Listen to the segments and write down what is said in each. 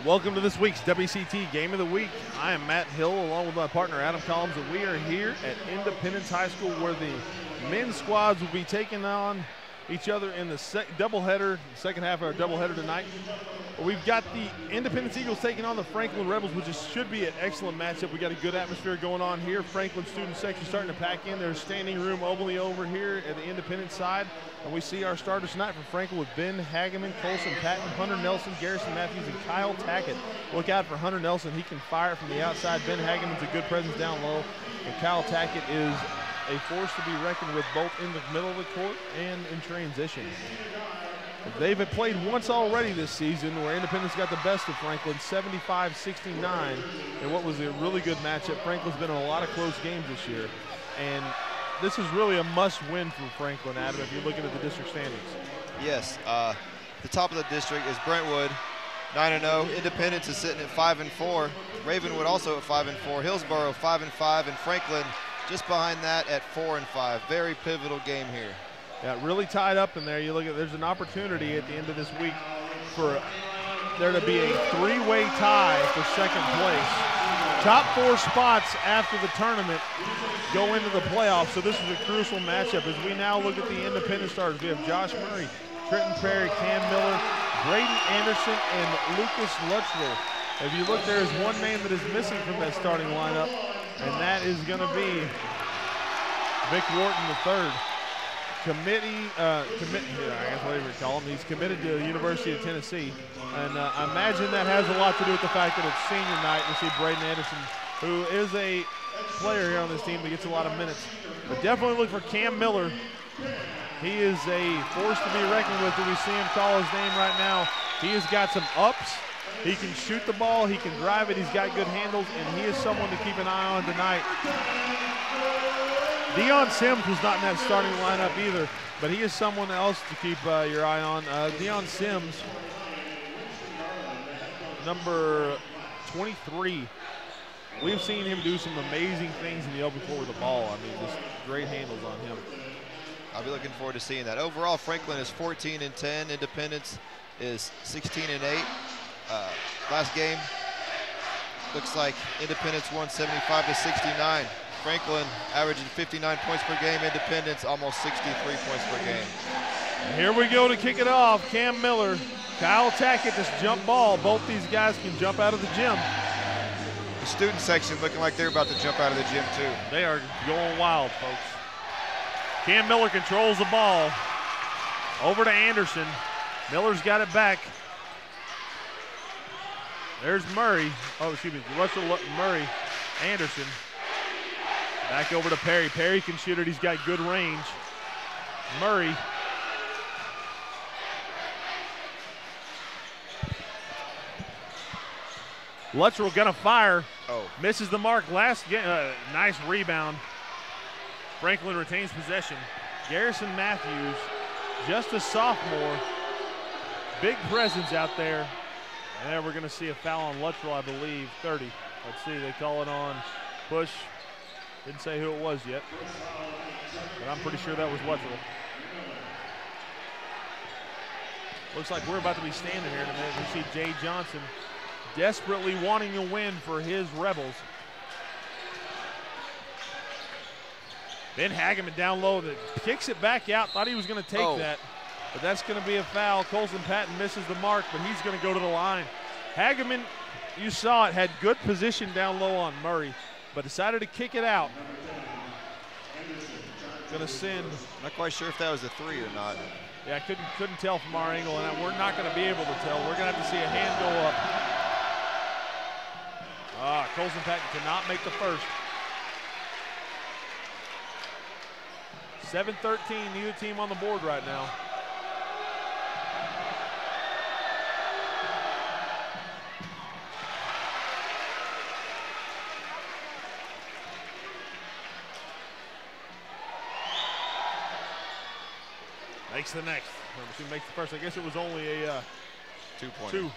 Welcome to this week's WCT Game of the Week. I am Matt Hill along with my partner Adam Collins, and we are here at Independence High School where the men's squads will be taking on each other in the doubleheader, second half of our doubleheader tonight. We've got the Independence Eagles taking on the Franklin Rebels, which should be an excellent matchup. We got a good atmosphere going on here. Franklin student section starting to pack in. There's standing room only over here at the Independence side. And we see our starters tonight for Franklin with Ben Hageman, Colson Patton, Hunter Nelson, Garrison Matthews, and Kyle Tackett. Look out for Hunter Nelson. He can fire it from the outside. Ben Hageman's a good presence down low. And Kyle Tackett is a force to be reckoned with both in the middle of the court and in transition. They've played once already this season where Independence got the best of Franklin, 75-69, in what was a really good matchup. Franklin's been in a lot of close games this year, and this is really a must-win for Franklin, Adam, if you're looking at the district standings. Yes, the top of the district is Brentwood, 9-0. Independence is sitting at 5-4. Ravenwood also at 5-4. Hillsborough 5-5, and Franklin just behind that at 4-5. Very pivotal game here. Yeah, really tied up in there. You look at, there's an opportunity at the end of this week for there to be a three-way tie for second place. Top four spots after the tournament go into the playoffs, so this is a crucial matchup as we now look at the Independent starters. We have Josh Murray, Trenton Perry, Cam Miller, Braden Anderson, and Lucas Luttrell. If you look, there is one name that is missing from that starting lineup, and that is going to be Vic Wharton III. I guess whatever you call him. He's committed to the University of Tennessee. And I imagine that has a lot to do with the fact that it's senior night. We see Braden Anderson, who is a player here on this team that gets a lot of minutes. But definitely look for Cam Miller. He is a force to be reckoned with. Do we see him call his name right now? He has got some ups. He can shoot the ball. He can drive it. He's got good handles. And he is someone to keep an eye on tonight. Deion Sims was not in that starting lineup either, but he is someone else to keep your eye on. Deion Sims, number 23. We've seen him do some amazing things in the open floor with the ball. I mean, just great handles on him. I'll be looking forward to seeing that. Overall, Franklin is 14-10. Independence is 16-8. Last game, looks like Independence won 75-69. Franklin averaging 59 points per game. Independence almost 63 points per game. And here we go to kick it off. Cam Miller, Kyle Tackett, this jump ball. Both these guys can jump out of the gym. The student section looking like they're about to jump out of the gym too. They are going wild, folks. Cam Miller controls the ball. Over to Anderson. Miller's got it back. There's Murray. Oh, excuse me, Russell Murray. Anderson. Back over to Perry. Perry can shoot it. He's got good range. Murray. Luttrell gonna fire. Oh. Misses the mark. Last game. Nice rebound. Franklin retains possession. Garrison Matthews, just a sophomore. Big presence out there. And we're gonna see a foul on Luttrell, I believe. 30. Let's see. They call it on push. Didn't say who it was yet, but I'm pretty sure that was Luttrell. Looks like we're about to be standing here in a minute. We see Jay Johnson desperately wanting to win for his Rebels. Ben Hageman down low that kicks it back out. Thought he was going to take that, but that's going to be a foul. Colson Patton misses the mark, but he's going to go to the line. Hageman, you saw it, had good position down low on Murray, but decided to kick it out. Gonna send. Not quite sure if that was a three or not. Yeah, I couldn't tell from our angle, and we're not gonna be able to tell. We're gonna have to see a hand go up. Colson Patton cannot make the first. 7-13, neither team on the board right now. Makes the next. She makes the first. I guess it was only a 2-pointer. 2.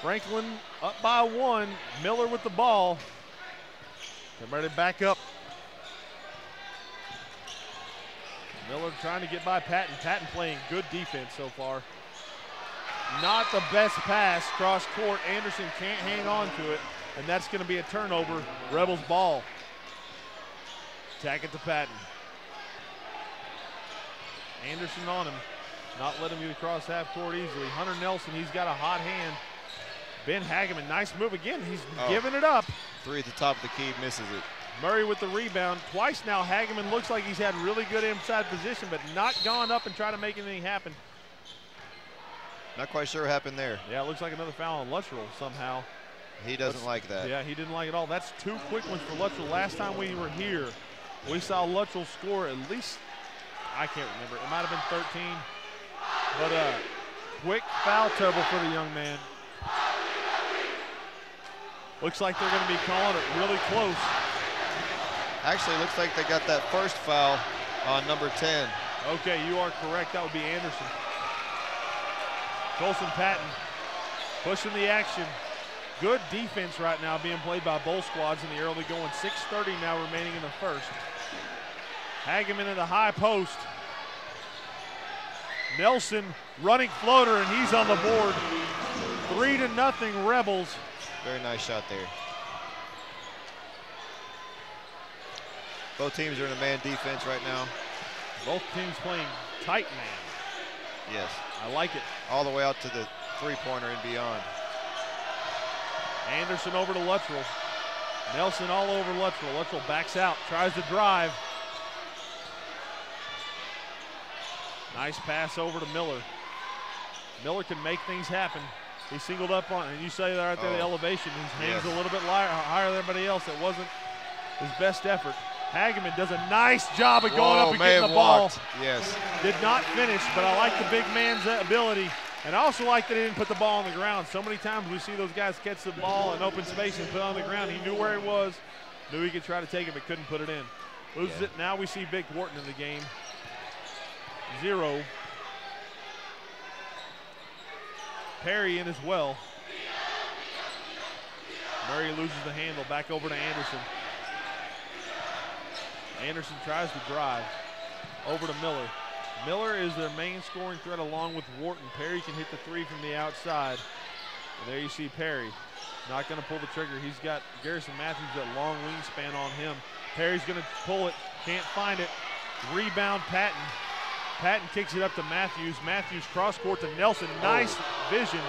Franklin up by 1. Miller with the ball. Everybody back up. Miller trying to get by Patton. Patton playing good defense so far. not the best pass cross court. Anderson can't hang on to it, and that's going to be a turnover. Rebels ball. Attack it to Patton. Anderson on him. Not let him get across half court easily. Hunter Nelson, he's got a hot hand. Ben Hageman, nice move again. He's giving it up. 3 at the top of the key, misses it. Murray with the rebound. Twice now, Hageman looks like he's had really good inside position, but not gone up and try to make anything happen. Not quite sure what happened there. Yeah, it looks like another foul on Luttrell somehow. He doesn't like that. Yeah, he didn't like it at all. That's 2 quick ones for Luttrell. Last time we were here, we saw Luttrell score at least, I can't remember, it might have been 13. But quick foul trouble for the young man. Looks like they're going to be calling it really close. Actually, looks like they got that first foul on number 10. Okay, you are correct. That would be Anderson. Colson Patton pushing the action. Good defense right now being played by both squads in the early going. 6:30 now remaining in the first. Hageman in the high post. Nelson running floater, and he's on the board. 3-0 Rebels. Very nice shot there. Both teams are in a man defense right now. Both teams playing tight man. Yes. I like it. All the way out to the three-pointer and beyond. Anderson over to Luttrell. Nelson all over Luttrell. Luttrell backs out, tries to drive. Nice pass over to Miller. Miller can make things happen. He singled up on, and you say that right there, the elevation. His hands a little bit higher than everybody else. It wasn't his best effort. Hageman does a nice job of going up and getting the ball. Yes. Did not finish, but I like the big man's ability. And I also like that he didn't put the ball on the ground. So many times we see those guys catch the ball in open space and put it on the ground. He knew where he was, knew he could try to take it, but couldn't put it in. Loses it. Now we see Vic Wharton in the game. 0. Perry in as well. Murray loses the handle. Back over to Anderson. Anderson tries to drive. Over to Miller. Miller is their main scoring threat along with Wharton. Perry can hit the 3 from the outside. And there you see Perry. Not going to pull the trigger. He's got Garrison Matthews, that long wingspan on him. Perry's going to pull it. Can't find it. Rebound Patton. Patton kicks it up to Matthews. Matthews cross court to Nelson. Nice vision.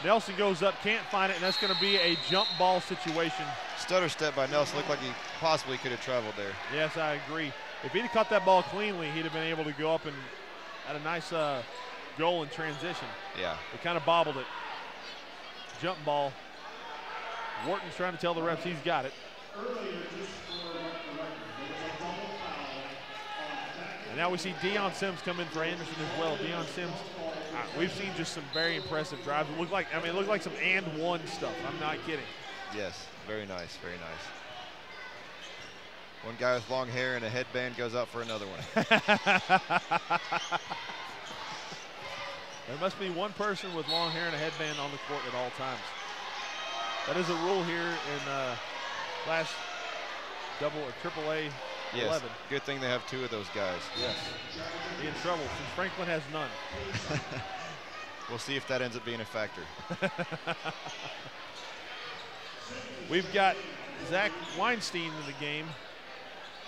Nelson goes up, can't find it, and that's going to be a jump ball situation. Stutter step by Nelson. Looked like he possibly could have traveled there. Yes, I agree. If he'd have caught that ball cleanly, he'd have been able to go up and had a nice goal in transition. Yeah. They kind of bobbled it. Jump ball. Wharton's trying to tell the refs he's got it. And now we see Deion Sims come in for Anderson as well. Deion Sims, we've seen just some very impressive drives. It looked like some and one stuff. I'm not kidding. Yes, very nice, very nice. One guy with long hair and a headband goes out for another one. There must be one person with long hair and a headband on the court at all times. That is a rule here in Class double or triple A. Yes, 11. good thing they have 2 of those guys. Yes, be in trouble since Franklin has none. We'll see if that ends up being a factor. We've got Zach Weinstein in the game,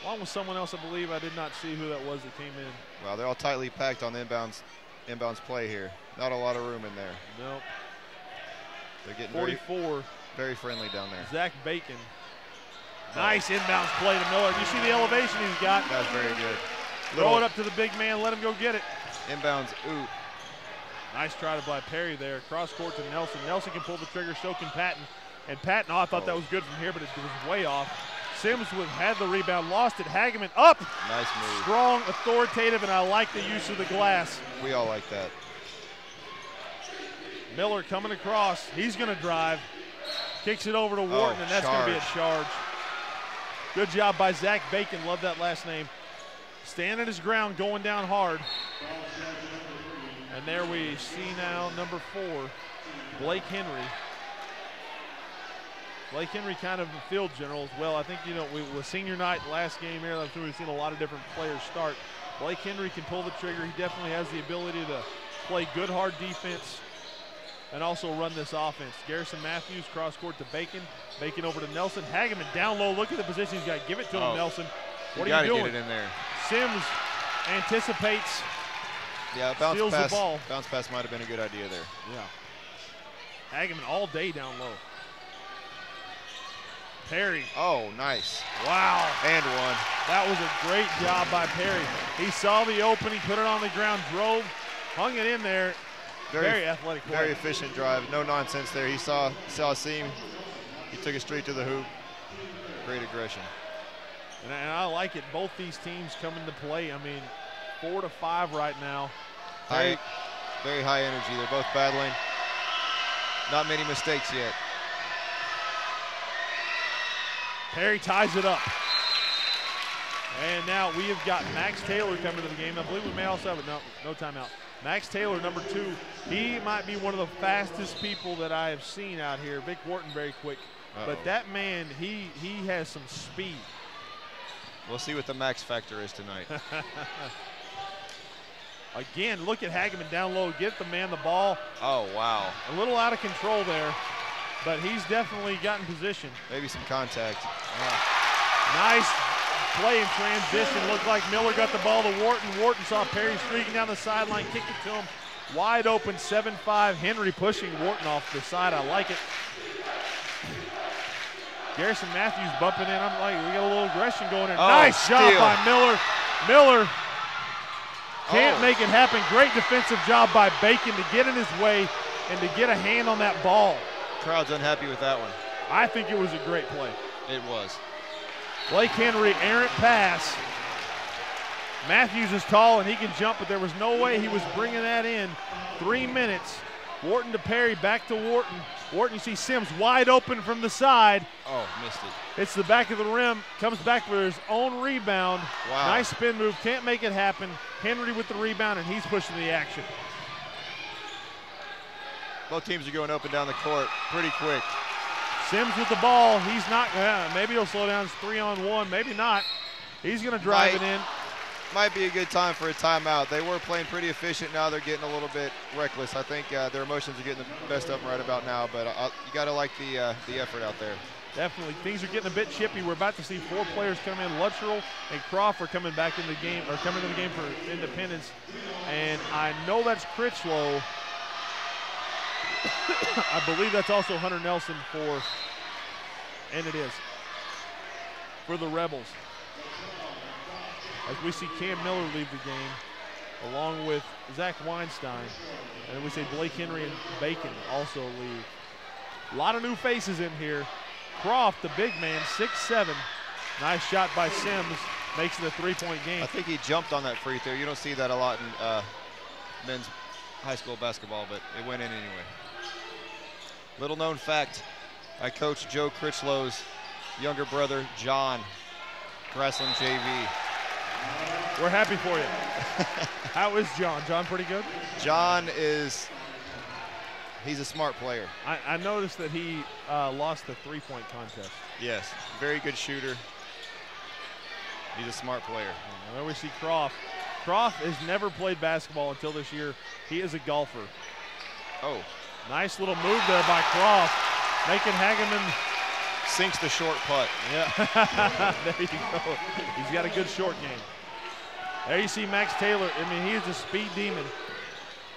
along with someone else I believe. I did not see who that was that came in. Well, they're all tightly packed on the inbounds play here. Not a lot of room in there. Nope. They're getting 44. Very friendly down there. Zach Bacon. Nice inbounds play to Miller. You see the elevation he's got. That's very good. Throw it up to the big man. Let him go get it. Inbounds, ooh. Nice try by Perry there. Cross court to Nelson. Nelson can pull the trigger. So can Patton. And Patton, I thought that was good from here, but it was way off. Sims had the rebound, lost it. Hageman up. Nice move. Strong, authoritative, and I like the use of the glass. We all like that. Miller coming across. He's going to drive. Kicks it over to Wharton, and that's going to be a charge. Good job by Zach Bacon. Love that last name. Standing his ground, going down hard. And there we see now number 4, Blake Henry. Blake Henry kind of a field general as well. I think, with senior night last game here, we've seen a lot of different players start. Blake Henry can pull the trigger. He definitely has the ability to play good, hard defense. and also run this offense. Garrison Matthews cross court to Bacon. Bacon over to Nelson. Hageman down low. Look at the position he's got. Give it to him, Nelson. What are you doing? Get it in there. Sims anticipates. Yeah, steals the ball. Bounce pass might have been a good idea there. Yeah. Hageman all day down low. Perry. Oh, nice. Wow. And one. That was a great job by Perry. He saw the opening, put it on the ground, drove, hung it in there. Very athletic play. Very efficient drive. No nonsense there. He saw a seam. He took it straight to the hoop. Great aggression. And I like it. Both these teams come into play. I mean, 4-5 right now. Very high energy. They're both battling. Not many mistakes yet. Perry ties it up. And now we have got Max Taylor coming to the game. I believe we may also have no timeout. Max Taylor, number 2. He might be one of the fastest people that I have seen out here. Vic Wharton very quick. But that man, he has some speed. We'll see what the max factor is tonight. Again, look at Hageman down low. Get the man the ball. Oh, wow. A little out of control there, but he's definitely gotten position. Maybe some contact. Nice play in transition. Looked like Miller got the ball to Wharton. Wharton saw Perry streaking down the sideline, kicked it to him. Wide open, 7-5. Henry pushing Wharton off the side. I like it. Garrison Matthews bumping in. I'm like, we got a little aggression going in. Nice job by Miller. Miller can't make it happen. Great defensive job by Bacon to get in his way and to get a hand on that ball. Crowd's unhappy with that one. I think it was a great play. It was. Blake Henry, errant pass. Matthews is tall and he can jump, but there was no way he was bringing that in. 3 minutes. Wharton to Perry, back to Wharton. Wharton, you see Sims wide open from the side. Oh, missed it. It's the back of the rim, comes back for his own rebound. Wow. Nice spin move, can't make it happen. Henry with the rebound, and he's pushing the action. Both teams are going up and down the court pretty quick. Sims with the ball, he's not, maybe he'll slow down. It's 3-on-1, maybe not. He's gonna drive it in. Might be a good time for a timeout. They were playing pretty efficient. Now they're getting a little bit reckless. I think their emotions are getting the best of them right about now, but you gotta like the effort out there. Definitely, things are getting a bit chippy. We're about to see 4 players come in. Luttrell and Croft are coming back in the game, or coming to the game for Independence. And I know that's Critchlow. I believe that's also Hunter Nelson and it is, for the Rebels. As we see Cam Miller leave the game, along with Zach Weinstein. And we see Blake Henry and Bacon also leave. A lot of new faces in here. Croft, the big man, 6'7". Nice shot by Sims, makes it a 3-point game. I think he jumped on that free throw. You don't see that a lot in men's high school basketball, but it went in anyway. Little known fact, I coached Joe Critchlow's younger brother, John, wrestling JV. We're happy for you. How is John? John pretty good? John he's a smart player. I noticed that he lost the 3-point contest. Yes, very good shooter. He's a smart player. And there we see Croft. Croft has never played basketball until this year. He is a golfer. Oh. Nice little move there by Croft, making Hageman sinks the short putt. Yeah, there you go. He's got a good short game. There you see Max Taylor. I mean, he is a speed demon.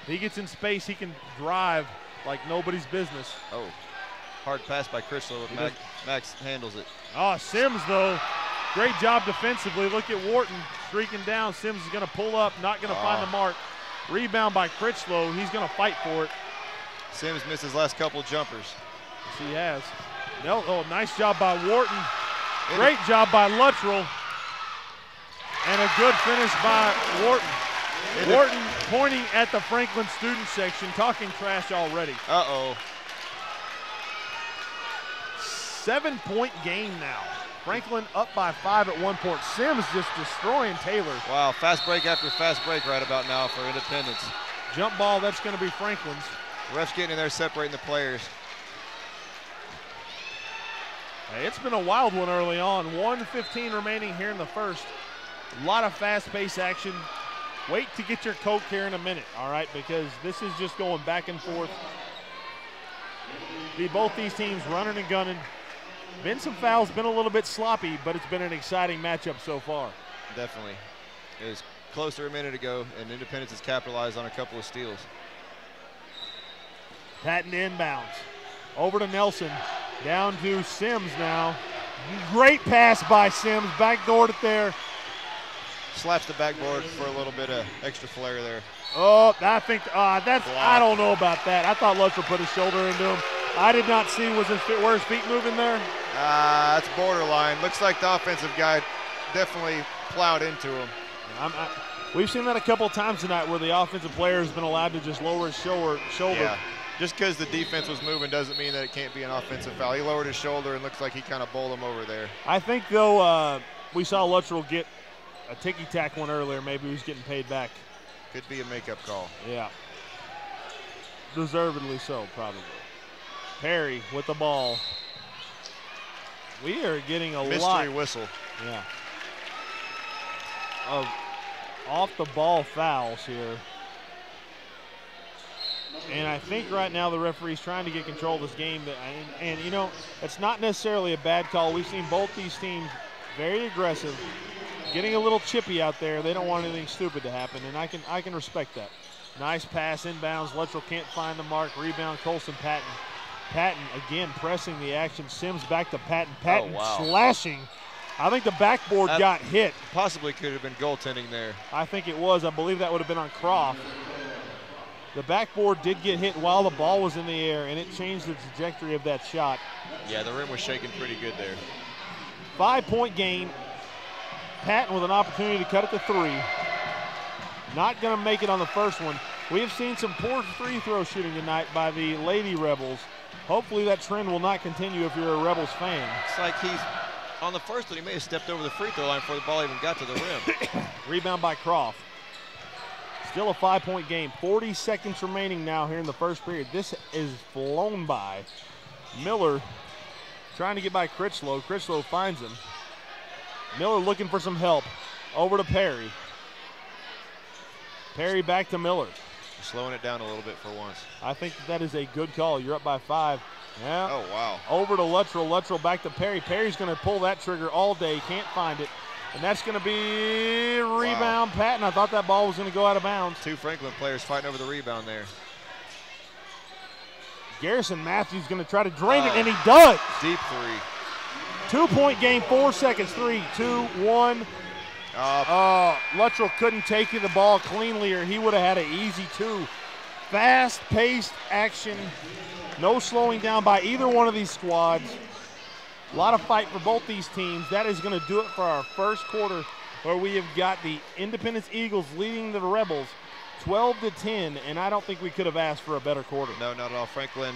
He gets in space, he can drive like nobody's business. Oh, hard pass by Critchlow. Max handles it. Oh, Sims, though, great job defensively. Look at Wharton streaking down. Sims is going to pull up, not going to find the mark. Rebound by Critchlow. He's going to fight for it. Sims missed his last couple jumpers. Yes, he has. Oh, nice job by Wharton. Great job by Luttrell. And a good finish by Wharton. Wharton pointing at the Franklin student section, talking trash already. Uh-oh. 7-point game now. Franklin up by 5 at one point. Sims just destroying Taylor. Wow, fast break after fast break right about now for Independence. Jump ball, that's going to be Franklin's. Refs getting in there, separating the players. Hey, it's been a wild one early on. 1:15 remaining here in the first. A lot of fast-paced action. Wait to get your Coke here in a minute, all right, because this is just going back and forth. both these teams running and gunning. Been some fouls, been a little bit sloppy, but it's been an exciting matchup so far. Definitely. It was closer a minute ago, and Independence has capitalized on a couple of steals. Patton inbounds. Over to Nelson. Down to Sims now. Great pass by Sims. Backdoored it there. Slaps the backboard for a little bit of extra flair there. Oh, I think I don't know about that. I thought Luttrell put his shoulder into him. I did not see were his feet moving there. That's borderline. Looks like the offensive guy definitely plowed into him. We've seen that a couple of times tonight where the offensive player has been allowed to just lower his shoulder. Yeah. Just because the defense was moving doesn't mean that it can't be an offensive foul. He lowered his shoulder and looks like he kind of bowled him over there. I think, though, we saw Luttrell get a ticky-tack one earlier. Maybe he was getting paid back. Could be a makeup call. Yeah. Deservedly so, probably. Perry with the ball. We are getting a lot. Mystery whistle. Yeah. Of off-the-ball fouls here. And I think right now the referee's trying to get control of this game. And you know, it's not necessarily a bad call. We've seen both these teams very aggressive, getting a little chippy out there. They don't want anything stupid to happen, and I can respect that. Nice pass inbounds. Luttrell can't find the mark. Rebound, Colson Patton. Patton again pressing the action. Sims back to Patton. Patton slashing. I think the backboard got hit. Possibly could have been goaltending there. I think it was. I believe that would have been on Croft. The backboard did get hit while the ball was in the air, and it changed the trajectory of that shot. Yeah, the rim was shaking pretty good there. 5-point game. Patton with an opportunity to cut it to 3. Not going to make it on the first one. We have seen some poor free throw shooting tonight by the Lady Rebels. Hopefully that trend will not continue if you're a Rebels fan. It's like he's on the first one, he may have stepped over the free throw line before the ball even got to the rim. Rebound by Croft. Still a 5-point game. 40 seconds remaining now here in the first period. This is flown by. Miller trying to get by Critchlow. Critchlow finds him. Miller looking for some help. Over to Perry. Perry back to Miller. Slowing it down a little bit for once. I think that is a good call. You're up by 5. Yeah. Oh, wow. Over to Luttrell. Luttrell back to Perry. Perry's going to pull that trigger all day. Can't find it. And that's going to be rebound. Wow. Patton. I thought that ball was going to go out of bounds. 2 Franklin players fighting over the rebound there. Garrison Matthews going to try to drain it, and he does. Deep 3. 2-point game, 4 seconds. 3, 2, 1. Luttrell couldn't take the ball cleanly, or he would have had an easy 2. Fast-paced action. No slowing down by either one of these squads. A lot of fight for both these teams. That is going to do it for our first quarter, where we have got the Independence Eagles leading the Rebels 12-10, and I don't think we could have asked for a better quarter. No, not at all. Franklin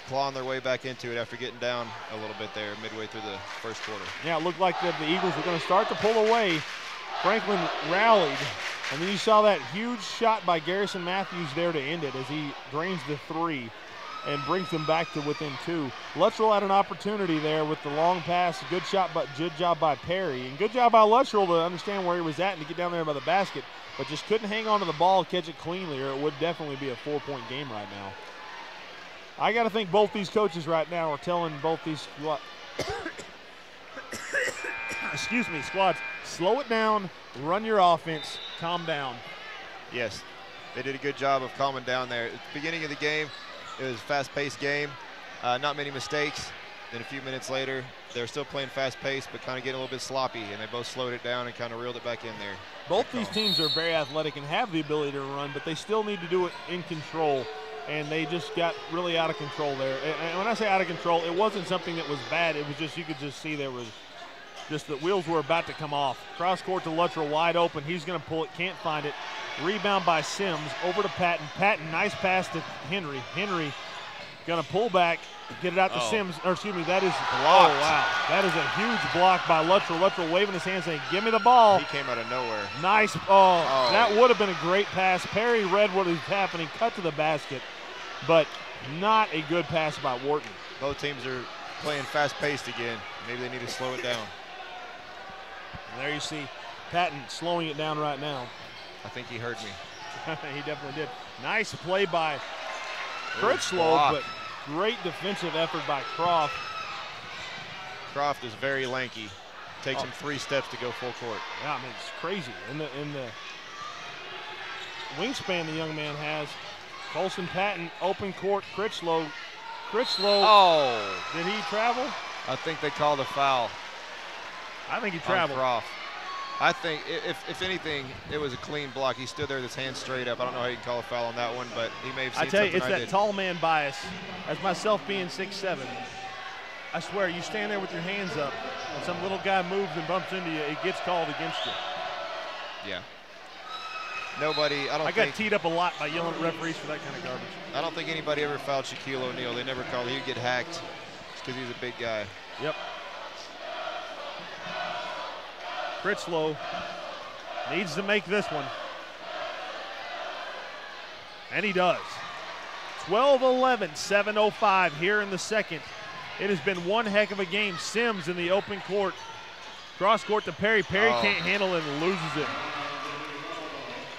clawing their way back into it after getting down a little bit there midway through the first quarter. Yeah, it looked like the Eagles were going to start to pull away. Franklin rallied, and then you saw that huge shot by Garrison Matthews there to end it as he drains the 3 and brings them back to within 2. Luttrell had an opportunity there with the long pass. Good job by Perry, and good job by Luttrell to understand where he was at and to get down there by the basket, but just couldn't hang on to the ball, catch it cleanly, or it would definitely be a 4-point game right now. I got to think both these coaches right now are telling both these squads, slow it down, run your offense, calm down. Yes, they did a good job of calming down there. At the beginning of the game, it was a fast-paced game, not many mistakes. Then a few minutes later, they're still playing fast-paced, but kind of getting a little bit sloppy, and they both slowed it down and kind of reeled it back in there. Both these teams are very athletic and have the ability to run, but they still need to do it in control, and they just got really out of control there. And when I say out of control, it wasn't something that was bad. It was just, you could just see there was just the wheels were about to come off. Cross court to Luttrell, wide open. He's going to pull it, can't find it. Rebound by Sims, over to Patton. Patton, nice pass to Henry. Henry going to pull back, get it out to Sims. Or excuse me, that is blocked. Oh, wow. That is a huge block by Luttrell. Luttrell waving his hand saying, give me the ball. He came out of nowhere. Nice. That would have been a great pass. Perry read what was happening, cut to the basket, but not a good pass by Wharton. Both teams are playing fast-paced again. Maybe they need to slow it down. And there you see Patton slowing it down right now. I think he heard me. He definitely did. Nice play by Critchlow, but Great defensive effort by Croft. Croft is very lanky. Takes him 3 steps to go full court. Yeah, I mean, it's crazy. In the wingspan the young man has. Colson Patton, open court, Critchlow. Oh! Did he travel? I think they called a foul. I think he traveled. Croft. I think, if anything, it was a clean block. He stood there with his hands straight up. I don't know how you can call a foul on that one, but he may have seen I tell you, something it's that tall man bias. As myself being 6'7", I swear, you stand there with your hands up, and some little guy moves and bumps into you, it gets called against you. Yeah. Nobody, I got teed up a lot by yelling at referees for that kind of garbage. I don't think anybody ever fouled Shaquille O'Neal. They never called. He'd get hacked because he's a big guy. Yep. Critchlow needs to make this one. And he does. 12-11, 7:05 here in the second. It has been one heck of a game. Sims in the open court. Cross court to Perry. Perry can't handle it and loses it.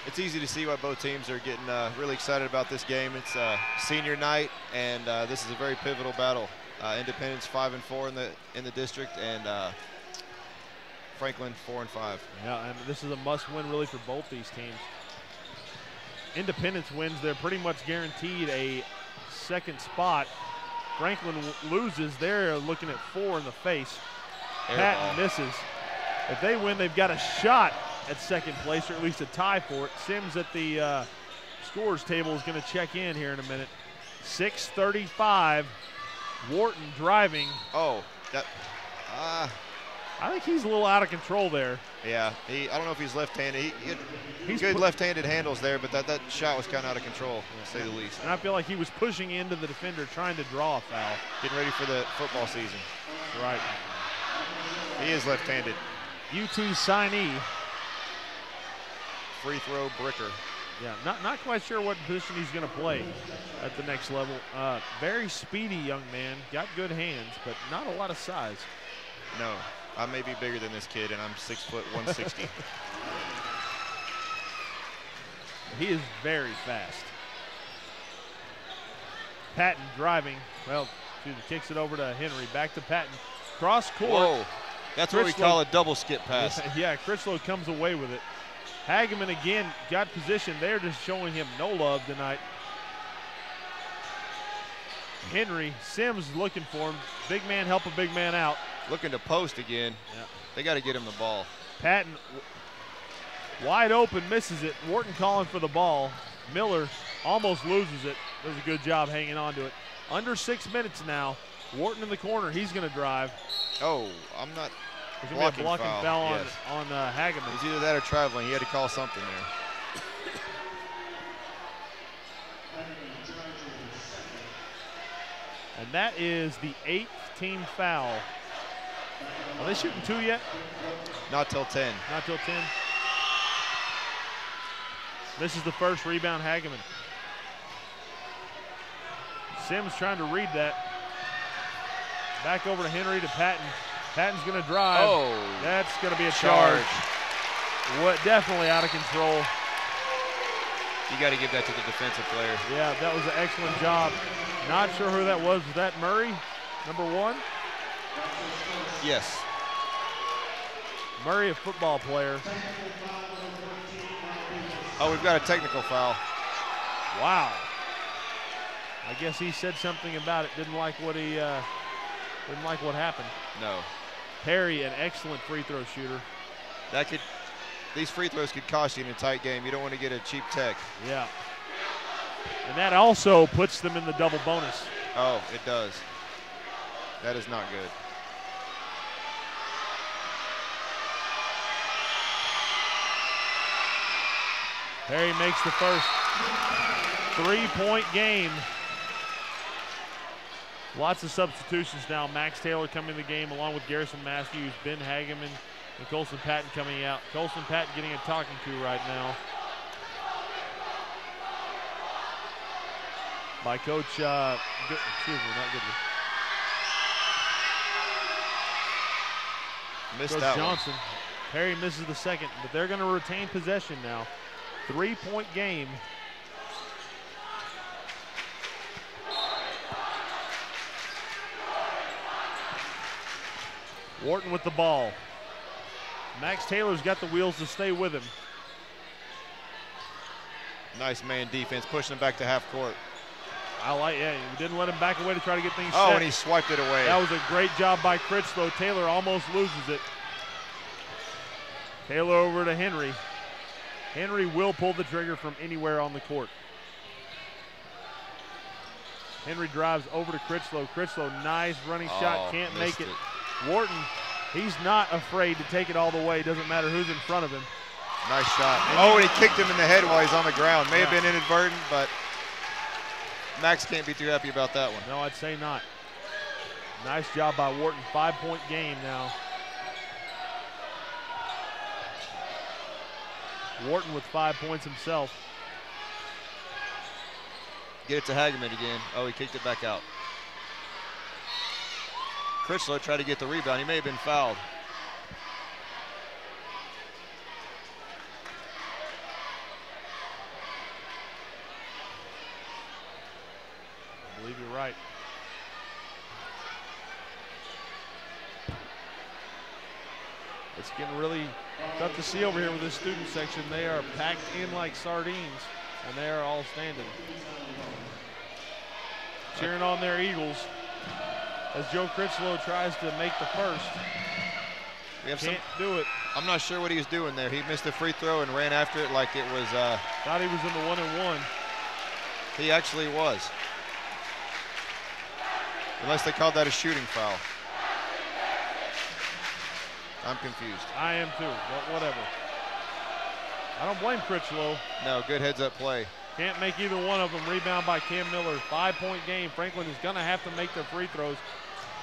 It's easy to see why both teams are getting really excited about this game. It's senior night, and this is a very pivotal battle. Independence 5-4 in the district, and Franklin 4-5. Yeah, and this is a must-win really for both these teams. Independence wins, they're pretty much guaranteed a second spot. Franklin loses, they're looking at 4 in the face. Patton misses. If they win, they've got a shot at second place, or at least a tie for it. Sims at the scores table is going to check in here in a minute. 6:35. Wharton driving. Oh, that. I think he's a little out of control there. Yeah, I don't know if he's left-handed. He's good left-handed handles there, but that shot was kind of out of control, to say the least. And I feel like he was pushing into the defender, trying to draw a foul. Getting ready for the football season. Right. He is left-handed. UT signee. Free throw bricker. Yeah, not quite sure what position he's going to play at the next level. Very speedy young man, got good hands, but not a lot of size. No, I may be bigger than this kid, and I'm 6 foot 160. He is very fast. Patton driving. Well, kicks it over to Henry. Back to Patton. Cross court. Whoa, that's what we call a double skip pass. Yeah, Critchlow comes away with it. Hageman again got position. They're just showing him no love tonight. Henry, Sims looking for him. Big man help a big man out. Looking to post again. Yeah. They got to get him the ball. Patton wide open, misses it. Wharton calling for the ball. Miller almost loses it. Does a good job hanging on to it. Under 6 minutes now. Wharton in the corner. He's going to drive. Oh, I'm not. There's going to be a blocking foul on Hageman. It's either that or traveling. He had to call something there. And that is the 8th team foul. Are they shooting 2 yet? Not till 10. Not till 10. This is the first rebound, Hageman. Sims trying to read that. Back over to Henry to Patton. Patton's going to drive. Oh, that's going to be a charge. What, definitely out of control. You got to give that to the defensive player. Yeah, that was an excellent job. Not sure who that was. Was that Murray, number 1? Yes. Murray, a football player. Oh, we've got a technical foul. Wow. I guess he said something about it. Didn't like what happened. No. Perry, an excellent free throw shooter. These free throws could cost you in a tight game. You don't want to get a cheap tech. Yeah. And that also puts them in the double bonus. Oh, it does. That is not good. Perry makes the first 3-point game. Lots of substitutions now. Max Taylor coming in the game along with Garrison Matthews, Ben Hageman, and Colson Patton coming out. Colson Patton getting a talking to right now by Coach, not Goodman. Missed Coach that Johnson. One. Perry misses the second, but they're going to retain possession now. 3-point game. Wharton with the ball. Max Taylor's got the wheels to stay with him. Nice man defense, pushing him back to half court. I like, yeah, he didn't let him back away to try to get things set. set. And he swiped it away. That was a great job by Critchlow. Taylor almost loses it. Taylor over to Henry. Henry will pull the trigger from anywhere on the court. Henry drives over to Critchlow. Critchlow, nice running shot, can't make it. Wharton, he's not afraid to take it all the way. Doesn't matter who's in front of him. Nice shot. Oh, and he kicked him in the head while he's on the ground. May have been inadvertent, but Max can't be too happy about that one. No, I'd say not. Nice job by Wharton. 5-point game now. Wharton with 5 points himself. Get it to Hageman again. Oh, he kicked it back out. Critchlow tried to get the rebound. He may have been fouled. I believe you're right. It's getting really tough to see over here with this student section. They are packed in like sardines, and they are all standing. Cheering on their Eagles as Joe Critchlow tries to make the first. Can't do it. I'm not sure what he was doing there. He missed the free throw and ran after it like it was. Thought he was in the 1-and-1. He actually was. Unless they called that a shooting foul. I'm confused. I am too, but whatever. I don't blame Critchlow. No, good heads-up play. Can't make either one of them. Rebound by Cam Miller. 5-point game. Franklin is going to have to make their free throws.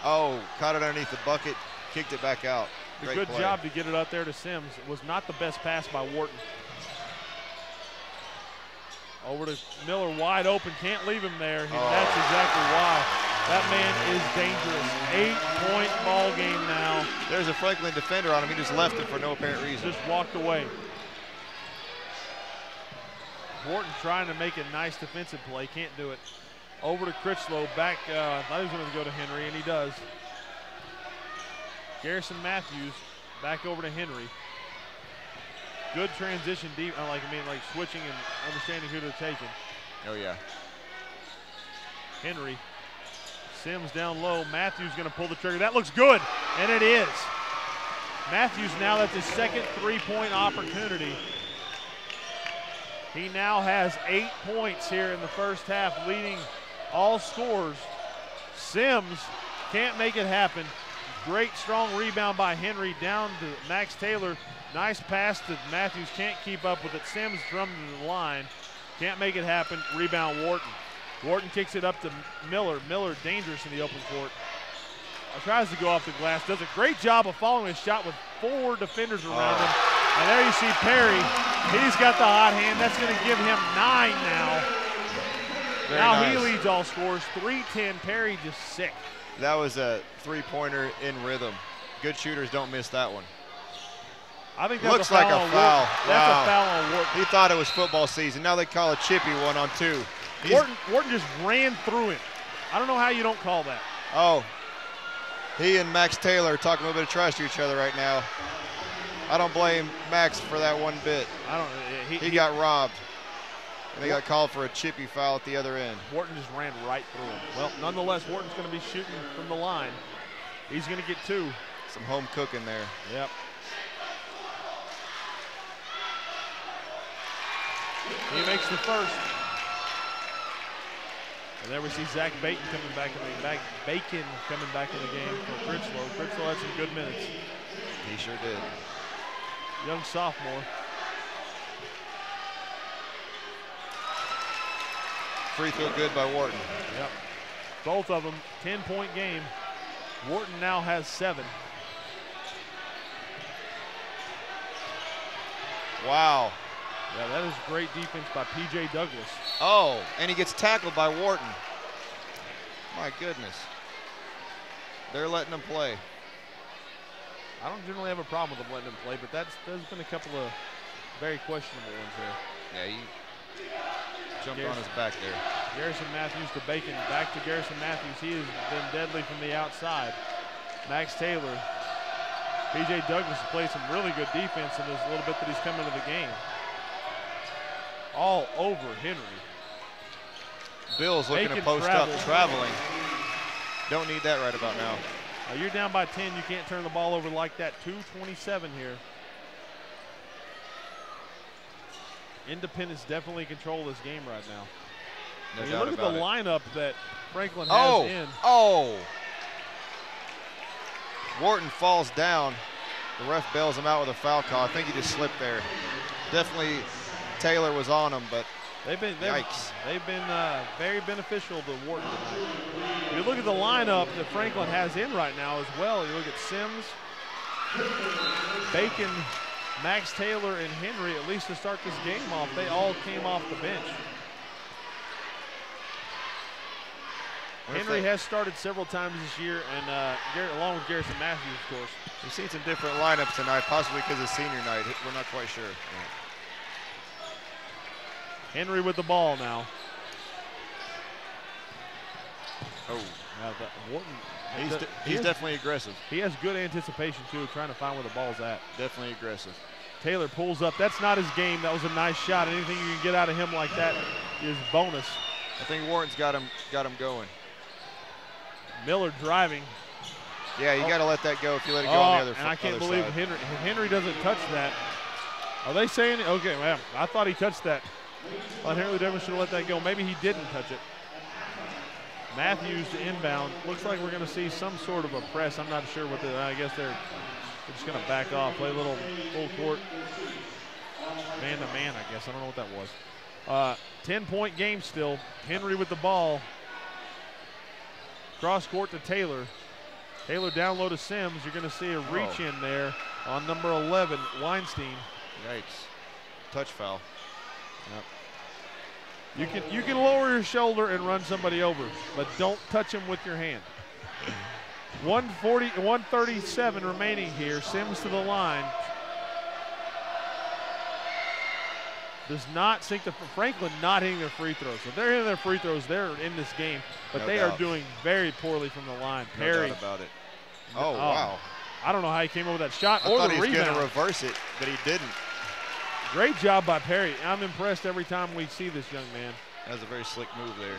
Oh, caught it underneath the bucket, kicked it back out. A good job to get it out there to Sims. It was not the best pass by Wharton. Over to Miller, wide open. Can't leave him there. That's exactly why. That man is dangerous. 8-point ball game now. There's a Franklin defender on him. He just left him for no apparent reason. Just walked away. Wharton trying to make a nice defensive play. Can't do it. Over to Critchlow. Back. I thought he was going to go to Henry, and he does. Garrison Matthews back over to Henry. Good transition deep. Like switching and understanding who they're taking. Oh, yeah. Henry. Sims down low. Matthews going to pull the trigger. That looks good, and it is. Matthews now, that's his second three-point opportunity. He now has 8 points here in the first half, leading all scores. Sims can't make it happen. Great strong rebound by Henry down to Max Taylor. Nice pass to Matthews, can't keep up with it. Sims from the line, can't make it happen. Rebound Wharton. Wharton kicks it up to Miller. Miller dangerous in the open court. Tries to go off the glass, does a great job of following his shot with 4 defenders around him. And there you see Perry. He's got the hot hand. That's going to give him 9 now. He leads all scores. 3-10. Perry just sick. That was a three-pointer in rhythm. Good shooters don't miss that one. I think that's looks like a foul. That's a foul on Wharton. He thought it was football season. Now they call a chippy 1-on-2. Wharton just ran through him. I don't know how you don't call that. Oh, he and Max Taylor are talking a little bit of trash to each other right now. I don't blame Max for that one bit. He got robbed. And they got called for a chippy foul at the other end. Wharton just ran right through him. Well, nonetheless, Wharton's going to be shooting from the line. He's going to get 2. Some home cooking there. Yep. He makes the first. And there we see Zach Bacon coming back in the game for Critchlow. Critchlow had some good minutes. He sure did. Young sophomore. Free throw good by Wharton. Yep. Both of them, 10-point game. Wharton now has 7. Wow. Yeah, that is great defense by P.J. Douglas. Oh, and he gets tackled by Wharton. My goodness. They're letting him play. I don't generally have a problem with them letting him play, but there's been a couple of very questionable ones there. Yeah, he jumped on his back there. Garrison Matthews to Bacon. Back to Garrison Matthews. He has been deadly from the outside. Max Taylor P.J. Douglas has played some really good defense in this little bit that he's come into the game. All over Henry. Bill's looking to post up, traveling. Don't need that right about now. You're down by 10. You can't turn the ball over like that. 2:27 here. Independence definitely control this game right now. No when doubt you look about at the it. lineup that Franklin has in. Oh! Wharton falls down. The ref bails him out with a foul call. I think he just slipped there. Definitely Taylor was on him, but yikes. They've been very beneficial to Wharton tonight. If you look at the lineup that Franklin has in right now as well, you look at Sims, Bacon, Max Taylor, and Henry, at least to start this game off, they all came off the bench. Henry has started several times this year, and along with Garrison Matthews, of course. We've seen some different lineups tonight, possibly because of senior night. We're not quite sure. Henry with the ball now. Oh. Now Wharton, he's definitely aggressive. He has good anticipation, too, trying to find where the ball's at. Definitely aggressive. Taylor pulls up. That's not his game. That was a nice shot. Anything you can get out of him like that is bonus. I think Wharton's got him going. Miller driving. Yeah, you got to let that go if you let it go on the other side. And I can't believe Henry doesn't touch that. Are they saying, okay, well, I thought he touched that. Well, Henry Devon should have let that go. Maybe he didn't touch it. Matthews to inbound. Looks like we're going to see some sort of a press. I'm not sure what I guess they're just going to back off, play a little full court. Man-to-man, I guess. I don't know what that was. 10-point game still. Henry with the ball. Cross court to Taylor. Taylor down low to Sims. You're going to see a reach in there on number 11, Weinstein. Yikes. Touch foul. Yep. You can lower your shoulder and run somebody over, but don't touch him with your hand. 137 remaining here. Sims to the line. Does not sink the Franklin not hitting their free throws. So if they're hitting their free throws, they're in this game, but they are doing very poorly from the line. Perry. No doubt about it. Oh, wow. I don't know how he came up with that shot I or thought the he was rebound. going to reverse it, but he didn't. Great job by Perry. I'm impressed every time we see this young man. That was a very slick move there.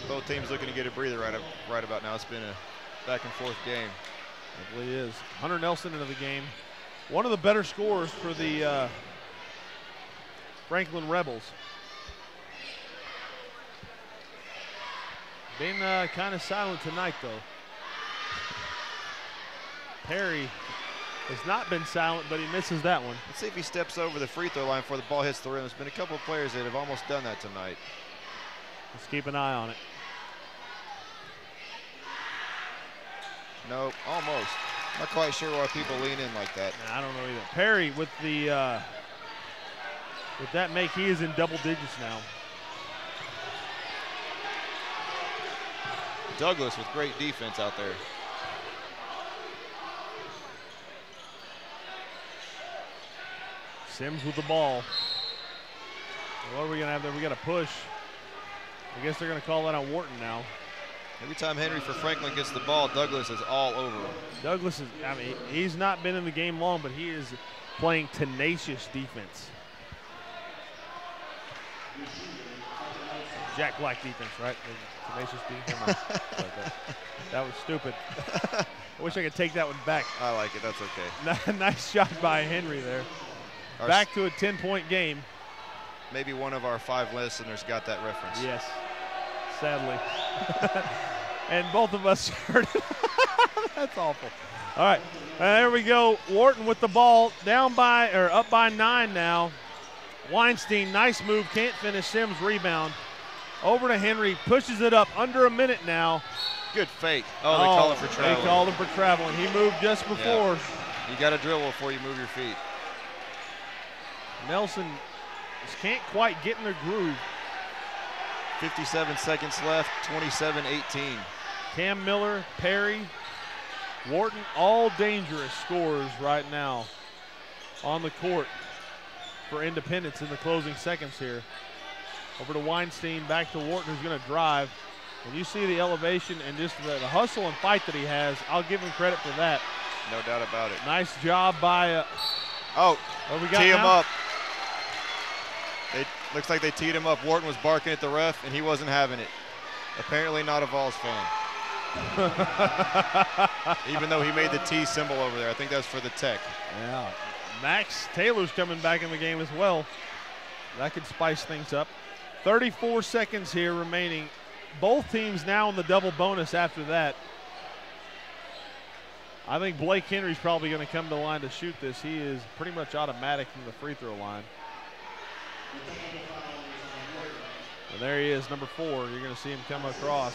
Both teams looking to get a breather right about now. It's been a back-and-forth game. It really is. Hunter Nelson into the game. One of the better scorers for the Franklin Rebels. Been kind of silent tonight, though. Perry has not been silent, but he misses that one. Let's see if he steps over the free throw line before the ball hits the rim. There's been a couple of players that have almost done that tonight. Let's keep an eye on it. Nope, almost. Not quite sure why people lean in like that. I don't know either. Perry with the with that make, he is in double digits now. Douglas with great defense out there. Sims with the ball. What are we going to have there? We got a push. I guess they're going to call that on Wharton now. Every time Henry for Franklin gets the ball, Douglas is all over him. Douglas is, I mean, he's not been in the game long, but he is playing tenacious defense. Jack Black defense, right? Tenacious defense. That was stupid. I wish I could take that one back. I like it. That's okay. Nice shot by Henry there. Back to a 10-point game. Maybe one of our 5 listeners got that reference. Yes, sadly. And both of us heard it. That's awful. All right, there we go. Wharton with the ball, up by 9 now. Weinstein, nice move, can't finish. Sims rebound. Over to Henry, pushes it up, under a minute now. Good fake. Oh, they call it for traveling. They called him for traveling. He moved just before. Yeah. You got to dribble before you move your feet. Nelson just can't quite get in the groove. 57 seconds left, 27-18. Cam Miller, Perry, Wharton, all dangerous scorers right now on the court for Independence in the closing seconds here. Over to Weinstein, back to Wharton, who's going to drive. When you see the elevation and just the hustle and fight that he has, I'll give him credit for that. No doubt about it. Nice job by tee him up. Looks like they teed him up. Wharton was barking at the ref, and he wasn't having it. Apparently not a Vols fan. Even though he made the T symbol over there. I think that's for the tech. Yeah. Max Taylor's coming back in the game as well. That could spice things up. 34 seconds here remaining. Both teams now in the double bonus after that. I think Blake Henry's probably going to come to the line to shoot this. He is pretty much automatic from the free throw line. And there he is, number 4. You're going to see him come across.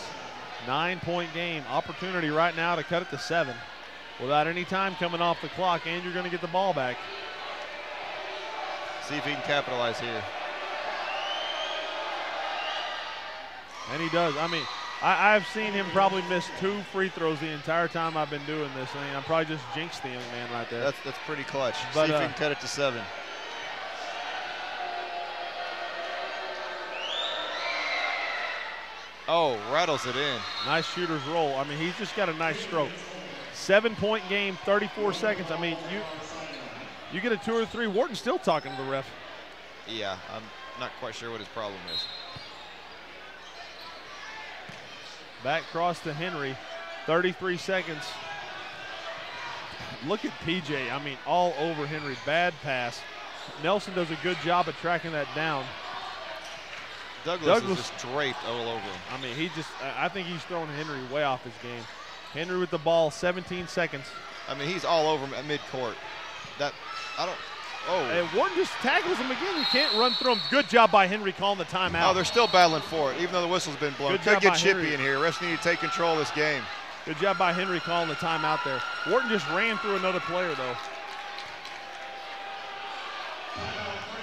9-point game. Opportunity right now to cut it to 7. Without any time coming off the clock, and you're going to get the ball back. See if he can capitalize here. And he does. I mean, I've seen him probably miss 2 free throws the entire time I've been doing this. I mean, I'm probably just jinxed the young man right there. That's pretty clutch. But, see if he can cut it to 7. Oh, rattles it in. Nice shooter's roll. I mean, he's just got a nice stroke. 7-point game, 34 seconds. I mean, you get a 2 or 3. Wharton's still talking to the ref. Yeah, I'm not quite sure what his problem is. Back cross to Henry, 33 seconds. Look at PJ, I mean, all over Henry, bad pass. Nelson does a good job of tracking that down. Douglas is just draped all over him. I mean, I think he's throwing Henry way off his game. Henry with the ball, 17 seconds. I mean, he's all over him at midcourt. And Wharton just tackles him again. You can't run through him. Good job by Henry calling the timeout. Oh, they're still battling for it, even though the whistle's been blown. Could get chippy in here. Refs need to take control of this game. Good job by Henry calling the timeout there. Wharton just ran through another player, though.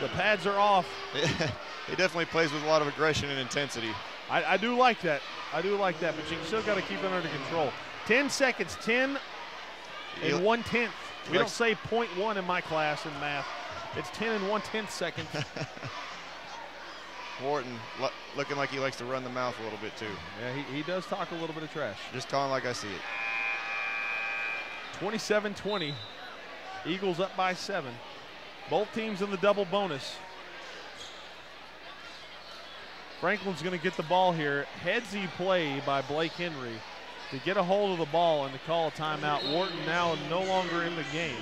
The pads are off. He definitely plays with a lot of aggression and intensity. I do like that. I do like that, but you still got to keep it under control. 10 seconds, 10 and 1/10. We don't say 0.1 in my class in math. It's 10 and 1/10 seconds. Wharton looking like he likes to run the mouth a little bit too. Yeah, he does talk a little bit of trash. Just calling like I see it. 27-20. Eagles up by 7. Both teams in the double bonus. Franklin's going to get the ball here. Headsy play by Blake Henry to get a hold of the ball and to call a timeout. Wharton now no longer in the game.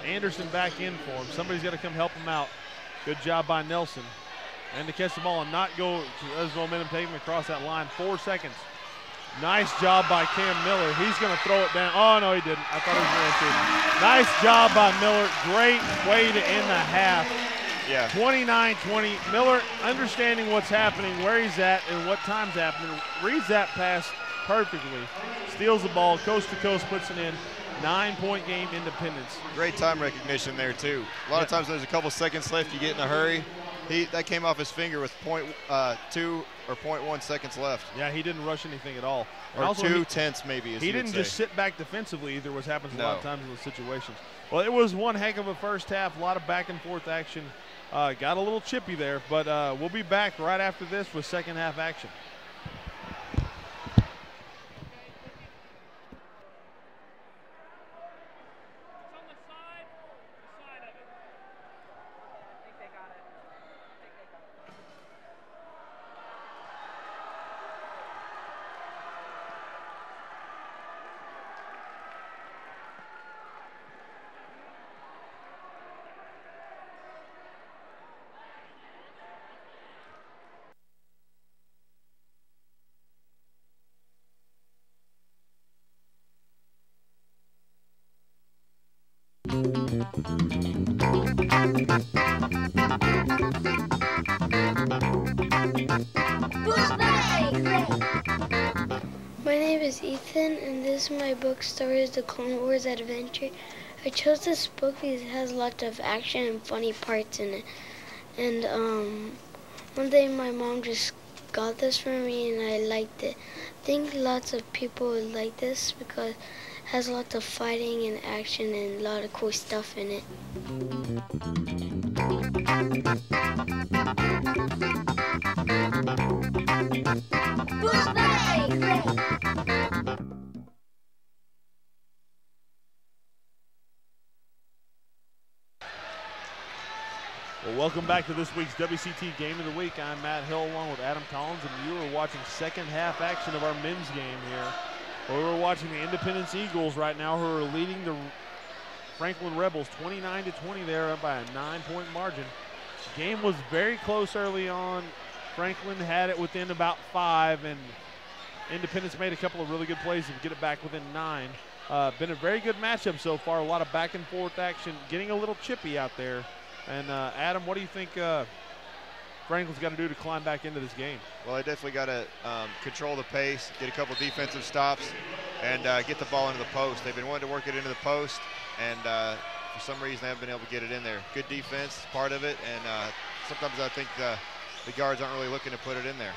Anderson back in for him. Somebody's got to come help him out. Good job by Nelson. And to catch the ball and not go as momentum, take him across that line. 4 seconds. Nice job by Cam Miller. He's going to throw it down. Oh, no, he didn't. I thought he was going to. Nice job by Miller. Great way to end the half. Yeah. 29-20. Miller understanding what's happening, where he's at, and what time's happening. Reads that pass perfectly. Steals the ball, coast to coast, puts it in. 9-point game, Independence. Great time recognition there, too. A lot of times there's a couple seconds left, you get in a hurry. That came off his finger with 0.2 or 0.1 seconds left. Yeah, he didn't rush anything at all. Or also 2 tenths maybe. He didn't just sit back defensively either, which happens a lot of times in those situations. Well, it was one heck of a first half, a lot of back and forth action. Got a little chippy there, but we'll be back right after this with second half action. My name is Ethan, and this is my book, Stories of the Clone Wars Adventure. I chose this book because it has lots of action and funny parts in it. And one day my mom just got this for me, and I liked it. I think lots of people would like this because it has lots of fighting and action and a lot of cool stuff in it. Welcome back to this week's WCT Game of the Week. I'm Matt Hill along with Adam Collins, and you are watching second half action of our men's game here. We're watching the Independence Eagles right now, who are leading the Franklin Rebels 29-20 there, up by a 9-point margin. Game was very close early on. Franklin had it within about 5, and Independence made a couple of really good plays to get it back within 9. Been a very good matchup so far. A lot of back and forth action, getting a little chippy out there. And Adam, what do you think Franklin's got to do to climb back into this game? Well, they definitely got to control the pace, get a couple defensive stops, and get the ball into the post. They've been wanting to work it into the post, and for some reason they haven't been able to get it in there. Good defense is part of it, and sometimes I think the guards aren't really looking to put it in there.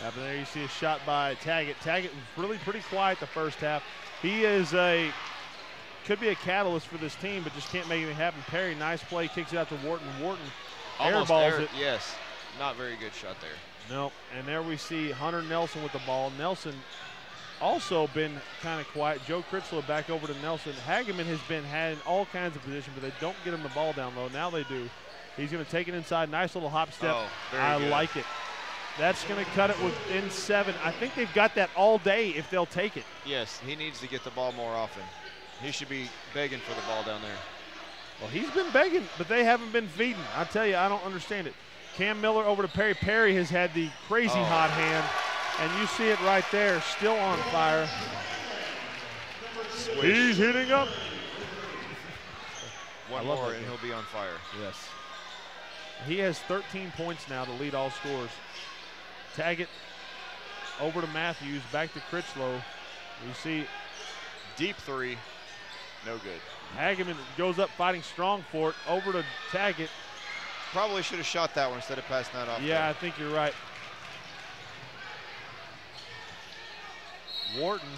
Up there you see a shot by Taggett. Taggett was really pretty quiet the first half. He is could be a catalyst for this team, but just can't make anything happen. Perry, nice play, kicks it out to Wharton. Wharton airballs it. Yes, not very good shot there. Nope, and there we see Hunter Nelson with the ball. Nelson also been kind of quiet. Joe Critchlow back over to Nelson. Hageman has been had in all kinds of positions, but they don't get him the ball down low. Now they do. He's going to take it inside. Nice little hop step. Oh, I like it. That's going to cut it within 7. I think they've got that all day if they'll take it. Yes, he needs to get the ball more often. He should be begging for the ball down there. Well, he's been begging, but they haven't been feeding. I tell you, I don't understand it. Cam Miller over to Perry. Perry has had the crazy hot hand, and you see it right there, still on fire. Swish. He's hitting up. One more and he'll be on fire. Yes. He has 13 points now to lead all scorers. Taggett over to Matthews, back to Critchlow. You see deep 3, no good. Hageman goes up fighting strong for it, over to Taggett. Probably should have shot that one instead of passing that off. Yeah, there. I think you're right. Wharton,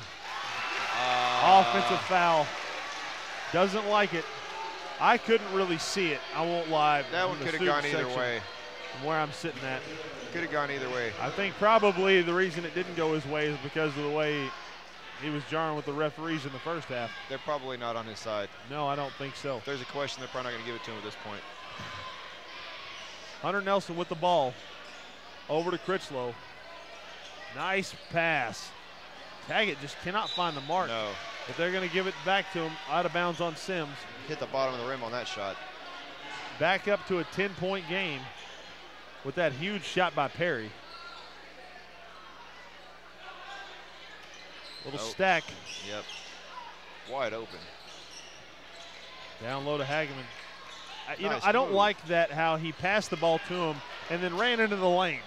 offensive foul. Doesn't like it. I couldn't really see it, I won't lie. That one could have gone either way. From where I'm sitting at. Could have gone either way. I think probably the reason it didn't go his way is because of the way he was jarring with the referees in the first half. They're probably not on his side. No, I don't think so. If there's a question, they're probably not going to give it to him at this point. Hunter Nelson with the ball. Over to Critchlow. Nice pass. Taggett just cannot find the mark. No. But they're going to give it back to him out of bounds on Sims. Hit the bottom of the rim on that shot. Back up to a 10-point game with that huge shot by Perry. Little stack. Yep. Wide open. Down low to Hageman. Nice I don't move. like that how he passed the ball to him and then ran into the lane.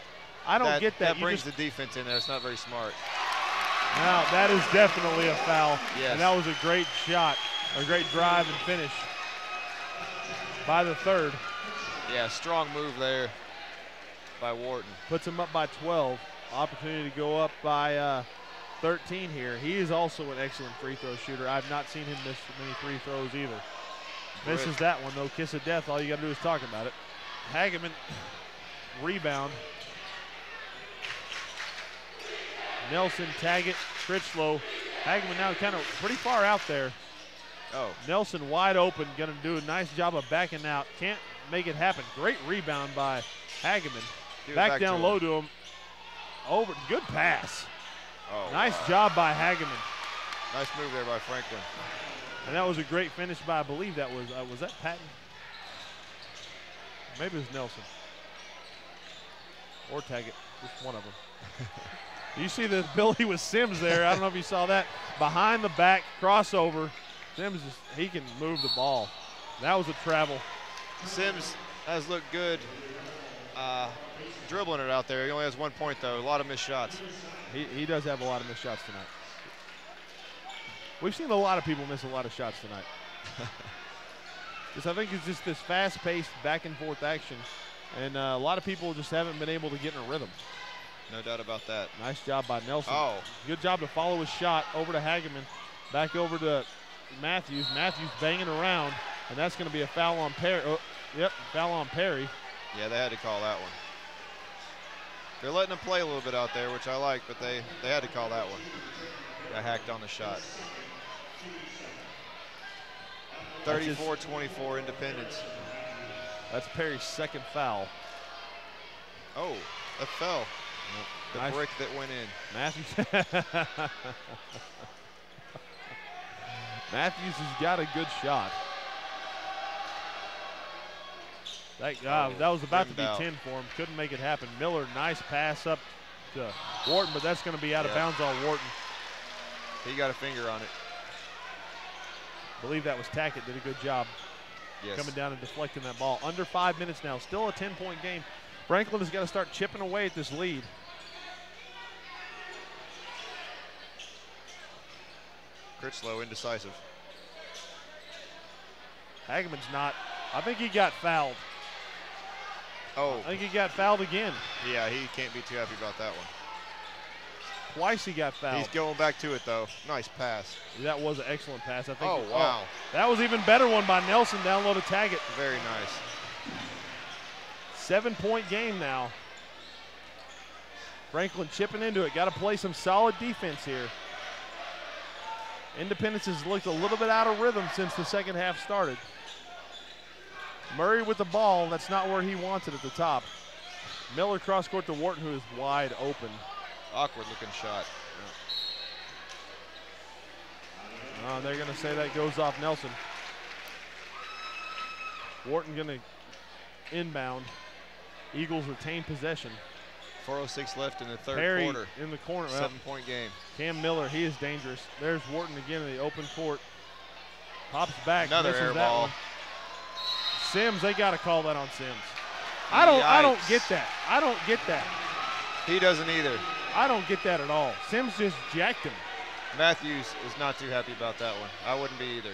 I don't get that. That brings the defense in there. It's not very smart. Now, that is definitely a foul. Yes. And that was a great shot, a great drive and finish by the third. Yeah, strong move there by Wharton. Puts him up by 12. Opportunity to go up by 13 here. He is also an excellent free throw shooter. I've not seen him miss many free throws either. Misses that one, though. Kiss of death. All you got to do is talk about it. Hageman, rebound. Nelson, Taggett, Critchlow. Hageman now kind of pretty far out there. Oh. Nelson wide open, going to do a nice job of backing out. Can't make it happen. Great rebound by Hageman. Back down low to him. Over, good pass. Oh, nice wow. job by Hageman. Nice move there by Franklin. And that was a great finish by, I believe that was that Patton? Maybe it was Nelson. Or Taggett, just one of them. You see the ability with Sims there. I don't know if you saw that. Behind the back, crossover. Sims, he can move the ball. That was a travel. Sims has looked good dribbling it out there. He only has 1 point, though. A lot of missed shots. He does have a lot of missed shots tonight. We've seen a lot of people miss a lot of shots tonight. I think it's just this fast-paced back-and-forth action, and a lot of people just haven't been able to get in a rhythm. No doubt about that. Nice job by Nelson. Oh. Good job to follow his shot over to Hageman. Back over to Matthews. Matthews banging around, and that's going to be a foul on Perry. Oh, yep, foul on Perry. Yeah, they had to call that one. They're letting him play a little bit out there, which I like, but they had to call that one. Got hacked on the shot. 34-24 Independence. That's Perry's second foul. Oh, that fell. The Nice. brick that went in. Matthews has got a good shot. That was about to be 10 for him. Couldn't make it happen. Miller, nice pass up to Wharton, but that's going to be out of bounds on Wharton. He got a finger on it. I believe that was Tackett. Did a good job coming down and deflecting that ball. Under 5 minutes now. Still a 10-point game. Franklin has got to start chipping away at this lead. Critchlow indecisive. Hageman's not. I think he got fouled. Oh. I think he got fouled again. Yeah, he can't be too happy about that one. Twice he got fouled. He's going back to it, though. Nice pass. That was an excellent pass. I think. Oh, wow. That was even better one by Nelson down low to Taggett. Very nice. 7-point game now. Franklin chipping into it. Got to play some solid defense here. Independence has looked a little bit out of rhythm since the second half started. Murray with the ball. That's not where he wants it at the top. Miller cross court to Wharton, who is wide open. Awkward looking shot. They're going to say that goes off Nelson. Wharton going to inbound. Eagles retain possession. 4:06 left in the third Perry quarter. In the corner. 7-point game. Cam Miller, he is dangerous. There's Wharton again in the open court. Pops back. Another air ball. One. Sims, they got to call that on Sims. I don't get that. I don't get that. He doesn't either. I don't get that at all. Sims just jacked him. Matthews is not too happy about that one. I wouldn't be either.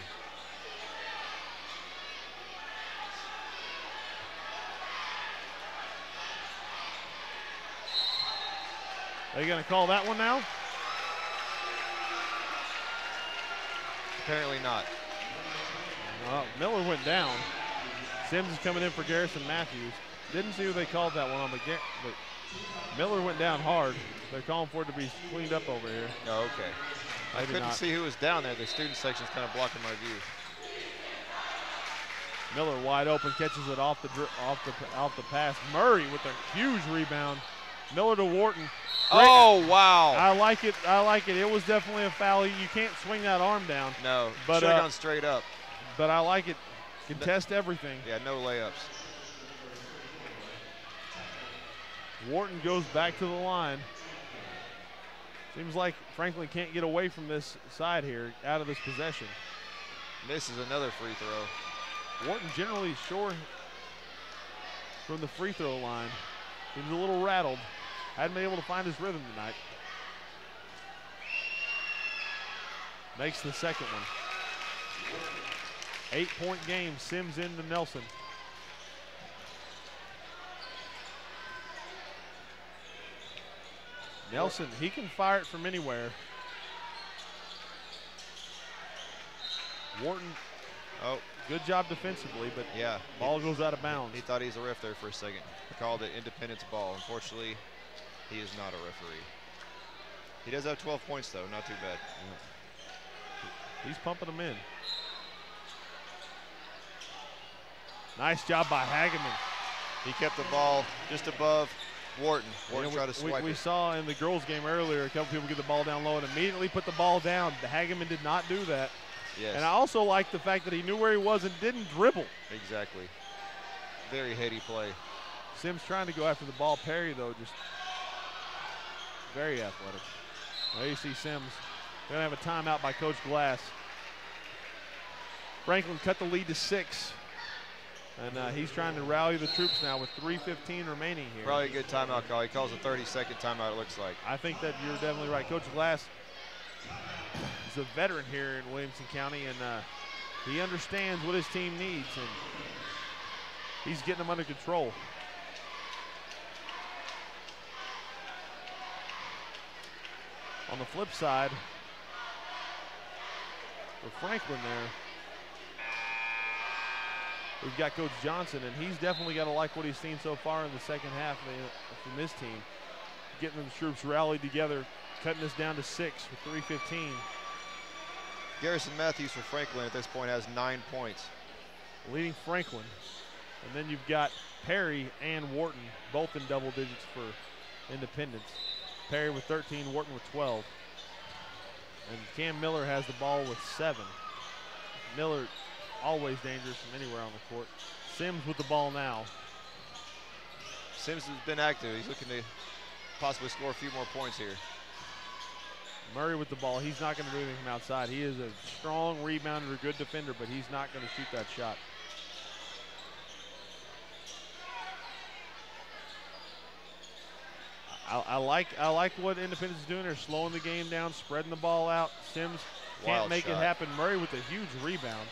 Are you going to call that one now? Apparently not. Miller went down. Sims is coming in for Garrison Matthews. Didn't see who they called that one on, but Miller went down hard. They're calling for it to be cleaned up over here. Oh, okay. I couldn't see who was down there. The student section's kind of blocking my view. Miller wide open, catches it off the pass. Murray with a huge rebound. Miller to Wharton. Oh, wow. I like it. I like it. It was definitely a foul. You can't swing that arm down. No, but should have gone straight up. But I like it. Contest everything. Yeah, no layups. Wharton goes back to the line. Seems like Franklin can't get away from this side here, out of this possession. Misses another free throw. Wharton generally short from the free throw line. He was a little rattled. Hadn't been able to find his rhythm tonight. Makes the second one. 8-point game, Sims into Nelson. Nelson, he can fire it from anywhere. Wharton, good job defensively, but yeah, ball goes out of bounds. He thought he was a ref there for a second. He called it Independence ball. Unfortunately, he is not a referee. He does have 12 points, though. Not too bad. Yeah. He's pumping them in. Nice job by Hageman. He kept the ball just above Wharton. Wharton tried to swipe we it. saw in the girls' game earlier a couple people get the ball down low and immediately put the ball down. The Hageman did not do that. Yes. And I also like the fact that he knew where he was and didn't dribble. Exactly. Very heady play. Sims trying to go after the ball. Perry, though, just very athletic. There you see Sims. Going to have a timeout by Coach Glass. Franklin cut the lead to 6. And he's trying to rally the troops now with 3:15 remaining here. Probably a good timeout call. He calls a 30-second timeout, it looks like. I think that you're definitely right. Coach Glass is a veteran here in Williamson County, and he understands what his team needs, and he's getting them under control. On the flip side, for Franklin there, we've got Coach Johnson, and he's definitely got to like what he's seen so far in the second half from this team. Getting the troops rallied together, cutting this down to 6 with 3:15. Garrison Matthews for Franklin at this point has 9 points. Leading Franklin. And then you've got Perry and Wharton, both in double digits for Independence. Perry with 13, Wharton with 12. And Cam Miller has the ball with 7. Miller always dangerous from anywhere on the court. Sims with the ball now. Sims has been active. He's looking to possibly score a few more points here. Murray with the ball. He's not going to do anything from outside. He is a strong rebounder, a good defender, but he's not going to shoot that shot. I like what Independence is doing. They're slowing the game down, spreading the ball out. Sims can't make it happen. Murray with a huge rebound.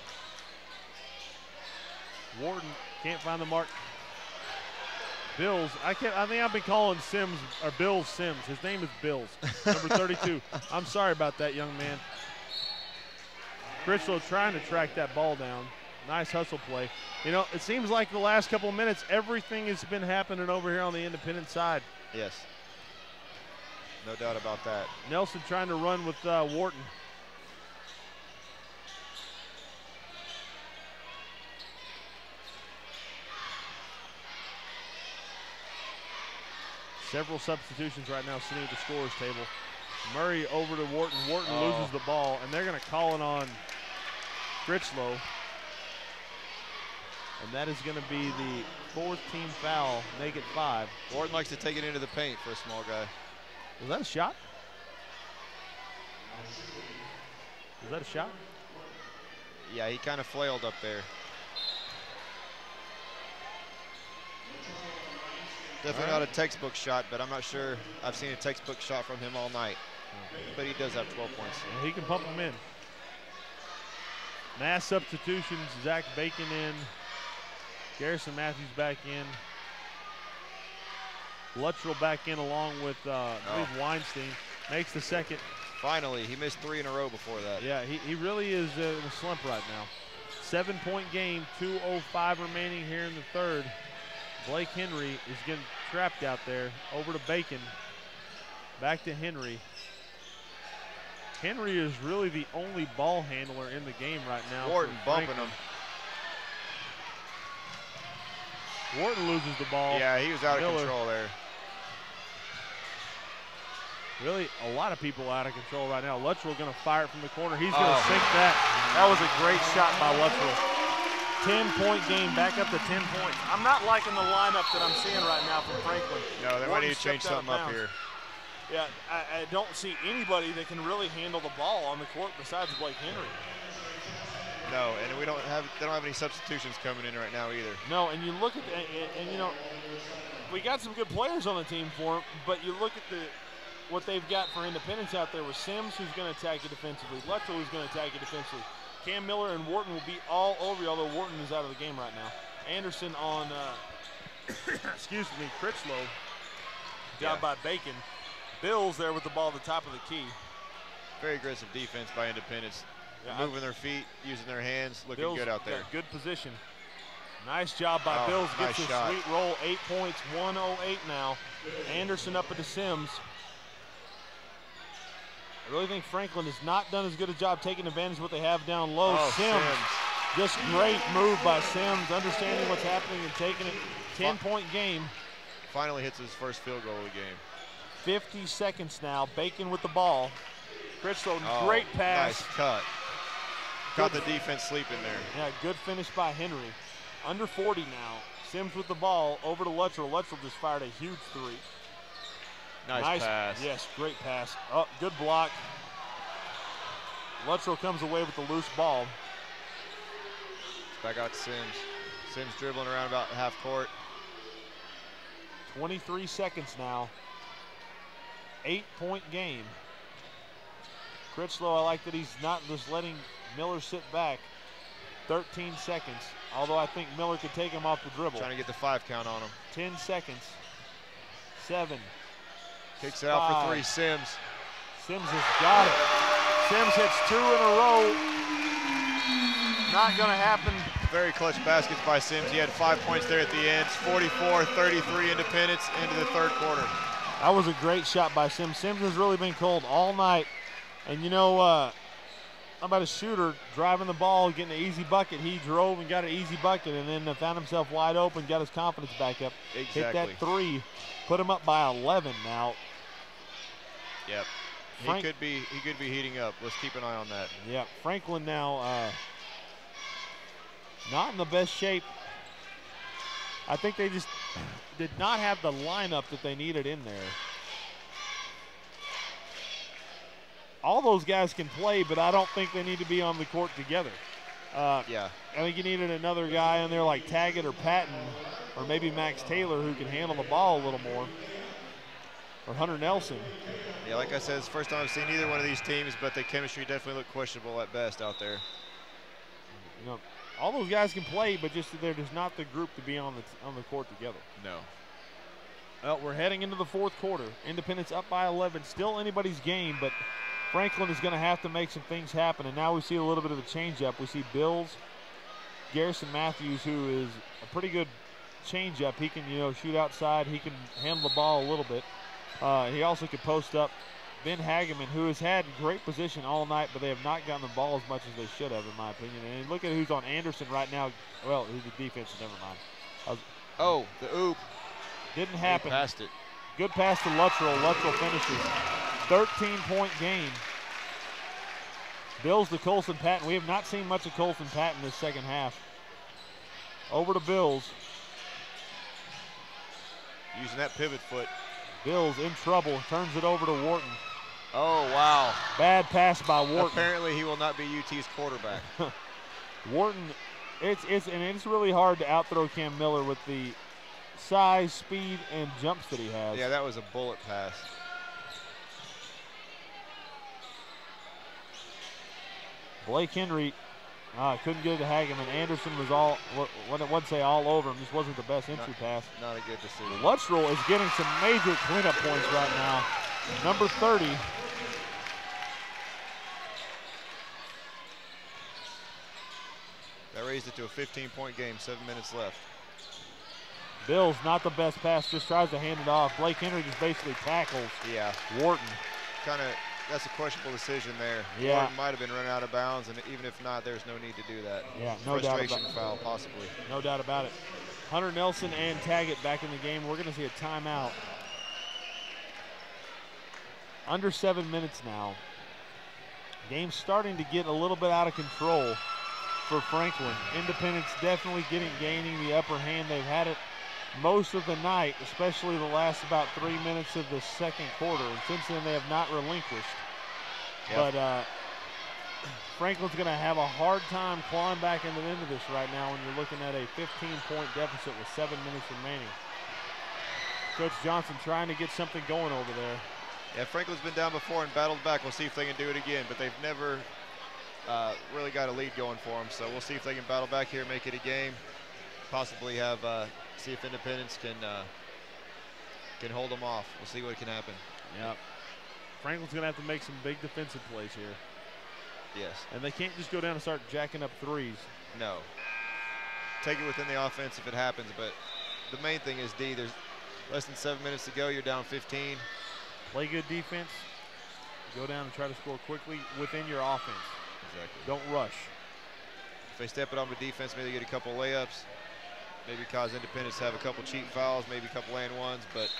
Wharton can't find the mark. Bills, I think I've been calling Sims, or Bills Sims. His name is Bills, number 32. I'm sorry about that, young man. Critchlow trying to track that ball down. Nice hustle play. You know, it seems like the last couple of minutes, everything has been happening over here on the Independent side. Yes. No doubt about that. Nelson trying to run with Wharton. Several substitutions right now sitting at the scorer's table. Murray over to Wharton. Wharton loses the ball, and they're going to call it on Critchlow. And that is going to be the 4th team foul, make it 5. Wharton likes to take it into the paint for a small guy. Was that a shot? Was that a shot? Yeah, he kind of flailed up there. Definitely not a textbook shot, but I'm not sure I've seen a textbook shot from him all night. But he does have 12 points. And he can pump them in. Mass substitutions, Zach Bacon in. Garrison Matthews back in. Luttrell back in along with I believe Weinstein. Makes the second. Finally, he missed 3 in a row before that. Yeah, he really is in a slump right now. 7-point game, 2:05 remaining here in the third. Blake Henry is getting trapped out there. Over to Bacon. Back to Henry. Henry is really the only ball handler in the game right now. Wharton bumping him. Wharton loses the ball. Yeah, he was out of control there. Really, a lot of people out of control right now. Luttrell going to fire it from the corner. He's going to sink that. That was a great shot by Luttrell. 10-point game, back up to 10 points. I'm not liking the lineup that I'm seeing right now from Franklin. No, they might need to change something up here. Yeah, I don't see anybody that can really handle the ball on the court besides Blake Henry. No, and they don't have any substitutions coming in right now either. No, and you look at and you know, we got some good players on the team for them, but you look at what they've got for Independence out there with Sims, who's going to attack you defensively, Luttrell, who's going to attack you defensively. Cam Miller and Wharton will be all over you, although Wharton is out of the game right now. Anderson on, excuse me, Critchlow. Job by Bacon. Bills there with the ball at the top of the key. Very aggressive defense by Independence. Yeah, moving their feet, using their hands, looking Bills good out there. Good position. Nice job by Bills. Gets nice a sweet roll. 8 points, 1:08 now. Anderson up into Sims. I really think Franklin has not done as good a job taking advantage of what they have down low. Sims. Just great move by Sims, understanding what's happening and taking it. 10-point game. Finally hits his first field goal of the game. 50 seconds now. Bacon with the ball. Critchlow, great pass. Nice cut. Got the defense sleeping there. Yeah, good finish by Henry. Under 40 now. Sims with the ball over to Luttrell. Luttrell just fired a huge 3. Nice pass. Yes, great pass. Oh, good block. Luttrell comes away with the loose ball. Back out to Sims. Sims dribbling around about half court. 23 seconds now. 8-point game. Critchlow, I like that he's not just letting Miller sit back. 13 seconds, although I think Miller could take him off the dribble. Trying to get the 5 count on him. 10 seconds. 7. Kicks it out for 3, Sims. Sims has got it. Sims hits 2 in a row. Not gonna happen. Very clutch baskets by Sims. He had 5 points there at the end. 44-33 Independence into the third quarter. That was a great shot by Sims. Sims has really been cold all night. And you know, about a shooter driving the ball, getting an easy bucket. He drove and got an easy bucket, and then found himself wide open, got his confidence back up. Exactly. Hit that three, put him up by 11 now. Yep. He could be heating up. Let's keep an eye on that. Yeah, Franklin now not in the best shape. I think they just did not have the lineup that they needed in there. All those guys can play, but I don't think they need to be on the court together. Yeah. I think you needed another guy in there like Taggett or Patton, or maybe Max Taylor, who can handle the ball a little more, or Hunter Nelson. Yeah, like I said, it's the first time I've seen either one of these teams, but the chemistry definitely looked questionable at best out there. You know, all those guys can play, but just they're just not the group to be on the court together. No. Well, we're heading into the fourth quarter. Independence up by 11. Still anybody's game, but Franklin is going to have to make some things happen. And now we see a little bit of a change-up. We see Bills, Garrison Matthews, who is a pretty good change-up. He can, shoot outside. He can handle the ball a little bit. He also could post up. Ben Hageman, who has had great position all night, but they have not gotten the ball as much as they should have, in my opinion. And look at who's on Anderson right now. Well, who's the defense? Never mind. The oop. Didn't happen. He passed it. Good pass to Luttrell. Luttrell finishes. 13-point game. Bills to Colson Patton. We have not seen much of Colson Patton this second half. Over to Bills. Using that pivot foot. Bills in trouble. Turns it over to Wharton. Oh, wow. Bad pass by Wharton. Apparently he will not be UT's quarterback. Wharton, it's really hard to outthrow Cam Miller with the size, speed, and jumps that he has. Yeah, that was a bullet pass. Blake Henry couldn't get it to Hageman. Anderson was I wouldn't say all over him, just wasn't the best entry pass. Not a good decision. Luttrell is getting some major cleanup points right now. Number 30. That raised it to a 15-point game, 7 minutes left. Bills, not the best pass, just tries to hand it off. Blake Henry just basically tackles Wharton. That's a questionable decision there. Yeah. Wharton might have been run out of bounds, and even if not, there's no need to do that. Yeah, no doubt about it. Frustration foul, possibly. No doubt about it. Hunter Nelson and Taggett back in the game. We're going to see a timeout. Under 7 minutes now. Game's starting to get a little bit out of control for Franklin. Independence definitely gaining the upper hand. They've had it most of the night, especially the last about 3 minutes of the second quarter. And since then, they have not relinquished. Yep. But Franklin's going to have a hard time clawing back into this right now when you're looking at a 15-point deficit with 7 minutes remaining. Coach Johnson trying to get something going over there. Yeah, Franklin's been down before and battled back. We'll see if they can do it again, but they've never really got a lead going for them. So we'll see if they can battle back here, make it a game, possibly have see if Independence can hold them off. We'll see what can happen. Yep. Franklin's going to have to make some big defensive plays here. Yes. And they can't just go down and start jacking up threes. No. Take it within the offense if it happens, but the main thing is, there's less than 7 minutes to go. You're down 15. Play good defense. Go down and try to score quickly within your offense. Exactly. Don't rush. If they step it on the defense, maybe they get a couple layups. Maybe cause Independence to have a couple cheap fouls, maybe a couple and ones, but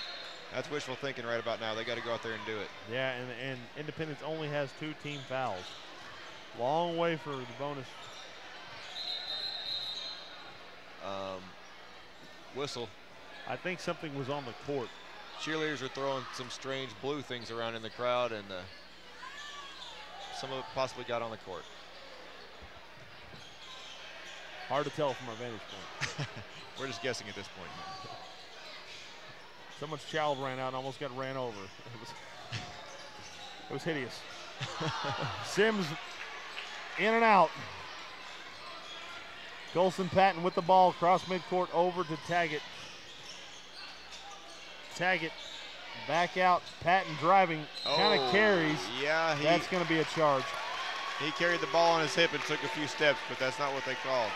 that's wishful thinking right about now. They got to go out there and do it. Yeah, and Independence only has 2 team fouls. Long way for the bonus. Whistle. I think something was on the court. Cheerleaders are throwing some strange blue things around in the crowd, and some of it possibly got on the court. Hard to tell from our vantage point. We're just guessing at this point. Someone's child ran out and almost got ran over. It was hideous. Sims in and out. Colson Patton with the ball, cross midcourt over to Taggett. Taggett back out. Patton driving, kind of carries. Yeah, that's going to be a charge. He carried the ball on his hip and took a few steps, but that's not what they called.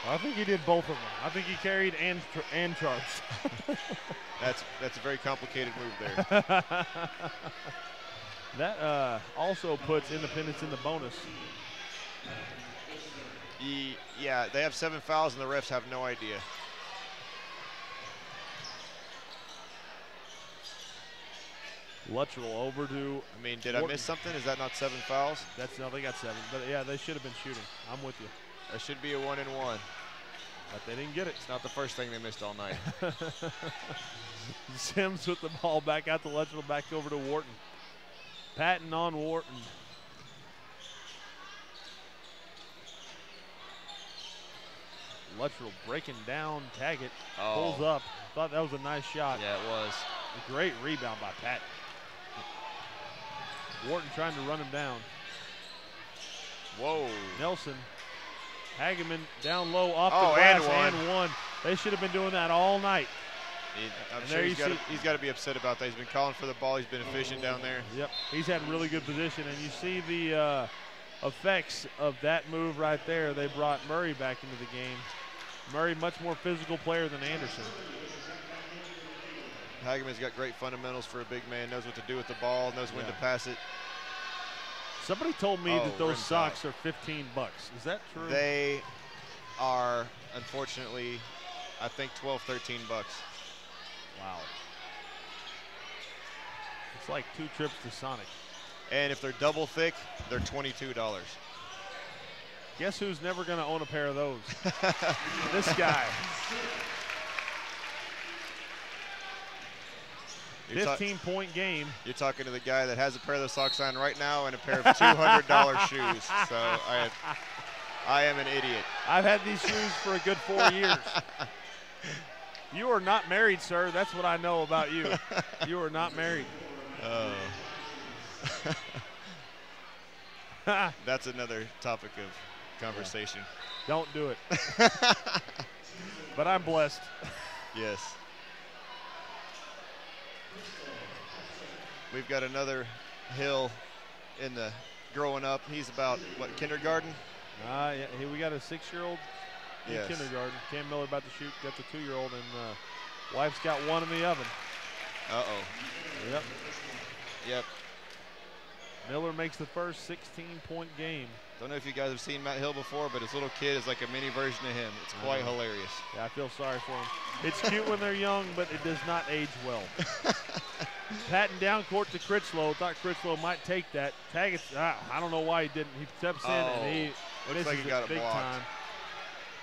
I think he did both of them. I think he carried and charged. That's a very complicated move there. That also puts Independence in the bonus. Yeah, they have 7 fouls, and the refs have no idea. Luttrell over to. I mean, did I miss something? Is that not 7 fouls? No, they got 7. But yeah, they should have been shooting. I'm with you. That should be a 1-and-1. But they didn't get it. It's not the first thing they missed all night. Sims with the ball back out to Luttrell, back over to Wharton. Patton on Wharton. Luttrell breaking down Taggett. Pulls up. Thought that was a nice shot. Yeah, it was. A great rebound by Patton. Wharton trying to run him down. Whoa. Nelson. Hageman down low off the glass and one. They should have been doing that all night. I'm sure he's got to be upset about that. He's been calling for the ball. He's been efficient down there. Yep, he's had really good position, and you see the effects of that move right there. They brought Murray back into the game. Murray, much more physical player than Anderson. Hageman's got great fundamentals for a big man, knows what to do with the ball, knows when to pass it. Somebody told me that those socks are $15. Is that true? They are, unfortunately, I think 12, 13 bucks. Wow. It's like 2 trips to Sonic. And if they're double thick, they're $22. Guess who's never going to own a pair of those? This guy. 15-point game. You're talking to the guy that has a pair of those socks on right now and a pair of $200 shoes. So I am an idiot. I've had these shoes for a good 4 years. You are not married, sir. That's what I know about you. You are not married. Oh. That's another topic of conversation. Yeah. Don't do it. But I'm blessed. Yes. We've got another Hill in the growing up. He's about, what, kindergarten? Yeah, we got a 6-year-old in Yes. kindergarten. Cam Miller about to shoot. Got the 2-year-old, and wife's got one in the oven. Uh-oh. Yep. Miller makes the first 16-point game. Don't know if you guys have seen Matt Hill before, but his little kid is like a mini version of him. It's quite hilarious. Yeah, I feel sorry for him. It's cute when they're young, but it does not age well. Patton down court to Critchlow. Thought Critchlow might take that. Taggett's, I don't know why he didn't. He steps in and he looks like he got it big blocked. time.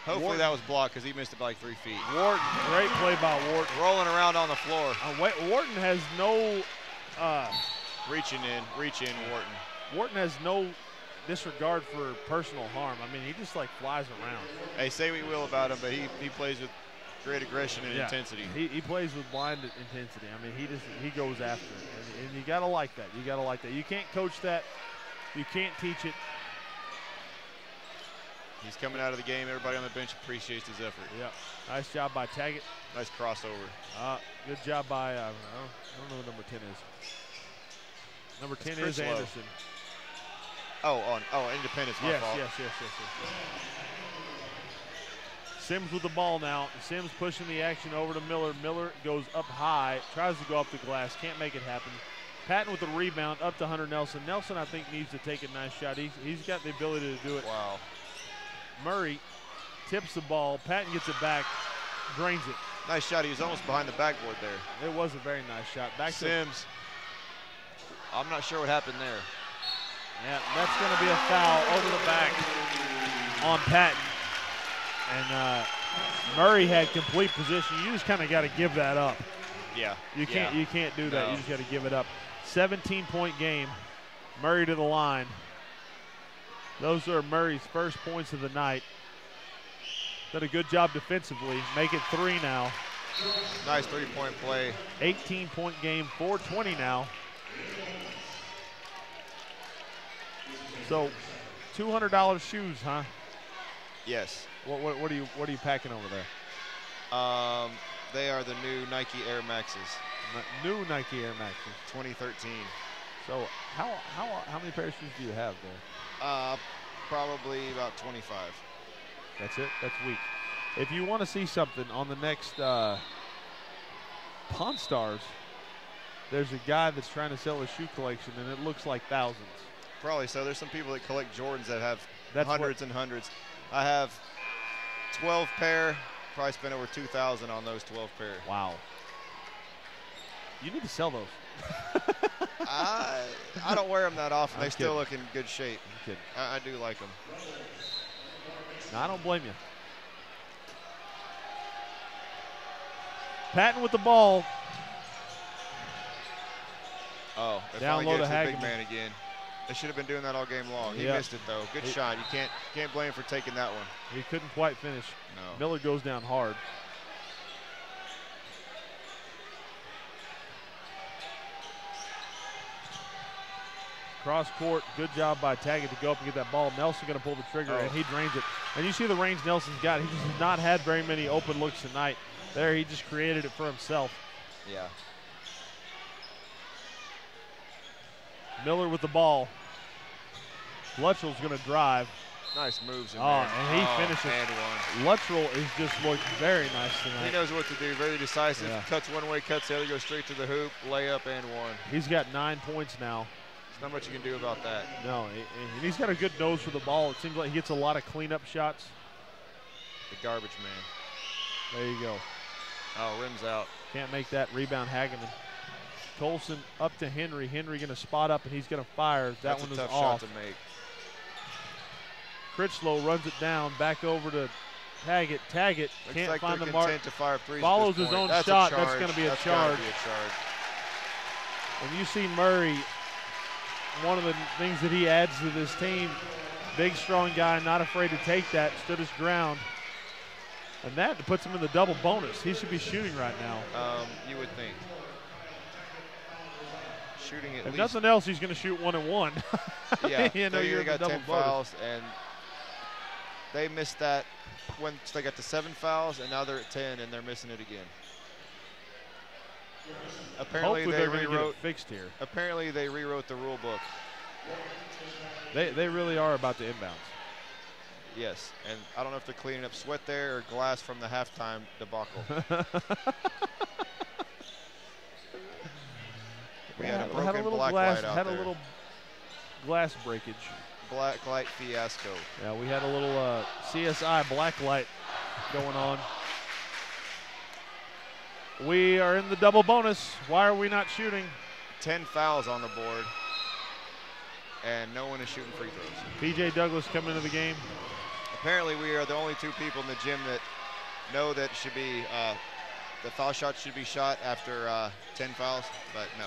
Hopefully Wharton. that was blocked because he missed it by like 3 feet. Wharton, great play by Wharton. Rolling around on the floor. Wharton has no Reach in, Wharton. Wharton has no disregard for personal harm. I mean, he just like flies around. Hey, say what you will about him, but he plays with great aggression and intensity. He plays with blind intensity. I mean, he goes after it, and you gotta like that. You gotta like that. You can't coach that. You can't teach it. He's coming out of the game. Everybody on the bench appreciates his effort. Yeah, nice job by Taggett. Nice crossover. Good job by I don't know what number 10 is. Number 10 is Anderson. Independence, my fault. Yes. Sims with the ball now. Sims pushing the action over to Miller. Miller goes up high, tries to go up the glass, can't make it happen. Patton with the rebound up to Hunter Nelson. Nelson, I think, needs to take a nice shot. He's got the ability to do it. Wow. Murray tips the ball. Patton gets it back, drains it. Nice shot. He was almost behind the backboard there. It was a very nice shot. Back Sims. I'm not sure what happened there. Yeah, that's going to be a foul over the back on Patton. And Murray had complete position. You just kind of got to give that up. Yeah. You can't do that. No. You just got to give it up. 17-point game. Murray to the line. Those are Murray's first points of the night. Did a good job defensively. Make it 3 now. Nice 3-point play. 18-point game, 4:20 now. So, $200 shoes, huh? Yes. What are you packing over there? They are the new Nike Air Maxes. New Nike Air Maxes. 2013. So how many pairs of shoes do you have there? Probably about 25. That's it? That's weak. If you want to see something on the next Pawn Stars, there's a guy that's trying to sell a shoe collection, and it looks like thousands. Probably so. There's some people that collect Jordans that have That's hundreds and hundreds. I have 12 pair. Probably spent over 2,000 on those 12 pair. Wow. You need to sell those. I don't wear them that often. I'm They still kidding. look in good shape. I'm kidding. I do like them. No, I don't blame you. Patton with the ball. Oh, they Down finally low get it to to the big Hageman. man again. They should have been doing that all game long. He Yep. missed it though. Good shot. You can't blame him for taking that one. He couldn't quite finish. No. Miller goes down hard. Cross court, good job by Taggett to go up and get that ball. Nelson going to pull the trigger, and he drains it. And you see the range Nelson's got. He just has not had very many open looks tonight. There, he just created it for himself. Yeah. Miller with the ball. Luttrell's going to drive. Nice moves in Oh, there. and he finishes. And one. Luttrell is just looked very nice tonight. He knows what to do. Very decisive. Yeah. Cuts one way, cuts the other, goes straight to the hoop, layup, and one. He's got 9 points now. There's not much you can do about that. No, and he's got a good nose for the ball. It seems like he gets a lot of cleanup shots. The garbage man. There you go. Oh, rims out. Can't make that rebound. Hageman. Colson up to Henry. Henry going to spot up, and he's going to fire. That That's one a is tough off. shot to make. Critchlow runs it down, back over to Taggett. Taggett Looks can't like find they're the mark. content to fire threes Follows at this his point. own That's shot. A That's charge. going to be a That's charge. gotta be a charge. And you see Murray, one of the things that he adds to this team, big, strong guy, not afraid to take that, stood his ground. And that puts him in the double bonus. He should be shooting right now. You would think. Shooting at If least. nothing else, he's going to shoot 1 and 1. Yeah, you know, they you're in got the double 10 bonus. fouls, and they missed that when they got to 7 fouls, and now they're at 10, and they're missing it again. Apparently Hopefully they they're going to get it rewrote. fixed here. Apparently they rewrote the rule book. They really are about to inbounds. Yes, and I don't know if they're cleaning up sweat there or glass from the halftime debacle. We had a broken little black glass, light out had there. a little glass breakage. Black light fiasco. Yeah, we had a little CSI black light going on. We are in the double bonus. Why are we not shooting? 10 fouls on the board, and no one is shooting free throws. P.J. Douglas coming into the game. Apparently we are the only 2 people in the gym that know that should be the foul shot should be shot after 10 fouls, but no.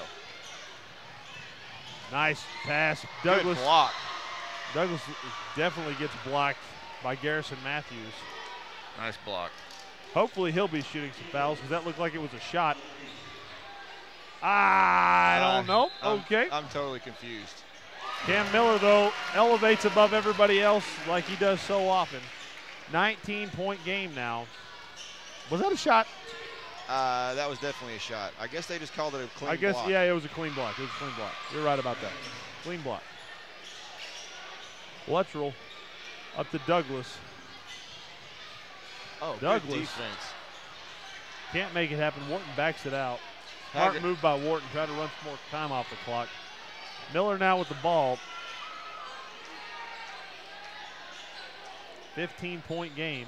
Nice pass. Douglas. Good block. Douglas definitely gets blocked by Garrison Matthews. Nice block. Hopefully he'll be shooting some fouls because that looked like it was a shot. I don't know. Okay. I'm totally confused. Cam Miller, though, elevates above everybody else like he does so often. 19-point game now. Was that a shot? That was definitely a shot. I guess they just called it a clean I guess, block. yeah, it was a clean block. It was a clean block. You're right about that. Clean block. Luttrell up to Douglas. Oh, Douglas. good defense. Can't make it happen. Wharton backs it out. Smart Haggett. move by Wharton. Try to run some more time off the clock. Miller now with the ball. 15-point game.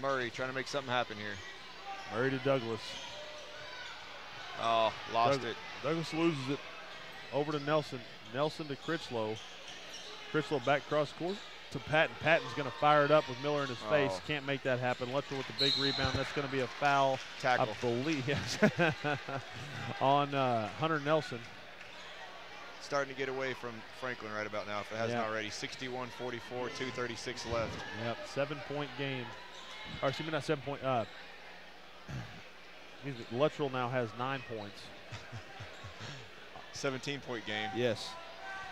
Murray trying to make something happen here. Murray to Douglas. Oh, lost it. Douglas loses it. Over to Nelson. Nelson to Critchlow. Critchlow back cross court to Patton. Patton's going to fire it up with Miller in his face. Can't make that happen. Luttrell with the big rebound. That's going to be a foul. Tackle. I believe, yes, on Hunter Nelson. Starting to get away from Franklin right about now, if it hasn't already. 61-44, 2:36 left. Yep, 7-point game. Or excuse me, not 7 point. Luttrell now has 9 points. 17-point game. Yes.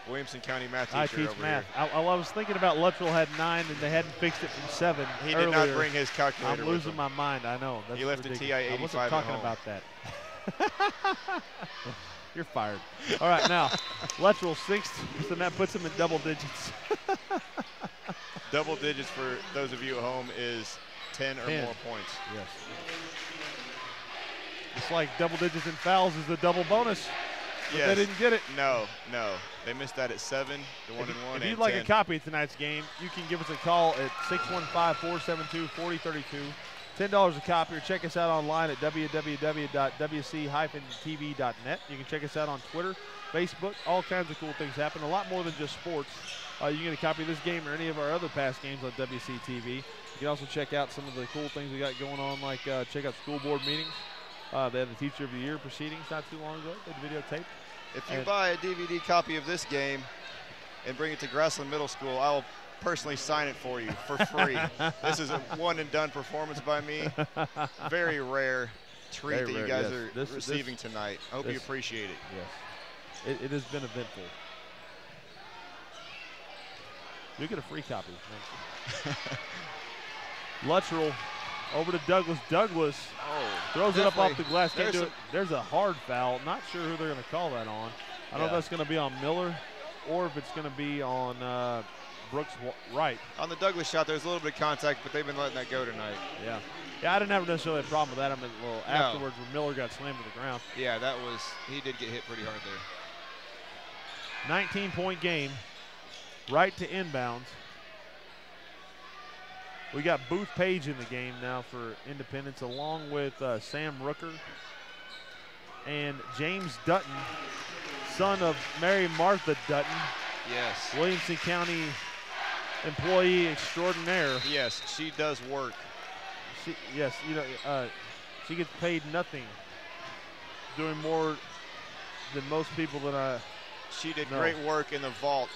Williamson County math I teacher teach over math. here. I was thinking about Luttrell had 9 and they hadn't fixed it from 7 He earlier. did not bring his calculator I'm with losing him. my mind. I know. That's He left the ridiculous. TI-85 I wasn't at talking home. about that. You're fired. All right, now Luttrell 6th, and that puts him in double digits. Double digits for those of you at home is 10 or 10. more points. Yes. It's like double digits in fouls is the double bonus. But they didn't get it. No. They missed that at 7, the 1 and 1. If you'd like a copy of tonight's game, you can give us a call at 615-472-4032. $10 a copy, or check us out online at www.wc-tv.net. You can check us out on Twitter, Facebook, all kinds of cool things happen. A lot more than just sports. You can get a copy of this game or any of our other past games on WCTV. You can also check out some of the cool things we got going on, like check out school board meetings. They had the Teacher of the Year proceedings not too long ago. They videotaped. If you buy a DVD copy of this game and bring it to Grassland Middle School, I will personally sign it for you for free. This is a one-and-done performance by me. Very rare treat that you guys are receiving tonight. I hope you appreciate it. Yes. It has been eventful. You get a free copy. Luttrell over to Douglas. Douglas throws it up off the glass. Can't do it. There's a hard foul. Not sure who they're going to call that on. I don't know if that's going to be on Miller or if it's going to be on Brooks Wright. On the Douglas shot, there's a little bit of contact, but they've been letting that go tonight. Yeah, I didn't have necessarily a problem with that. I mean, afterwards when Miller got slammed to the ground. Yeah, he did get hit pretty hard there. 19-point game, right to inbounds. We got Booth Page in the game now for Independence, along with Sam Rooker and James Dutton, son of Mary Martha Dutton. Yes. Williamson County employee extraordinaire. Yes, she does work. She gets paid nothing, doing more than most people that I She did know. great work in the vault.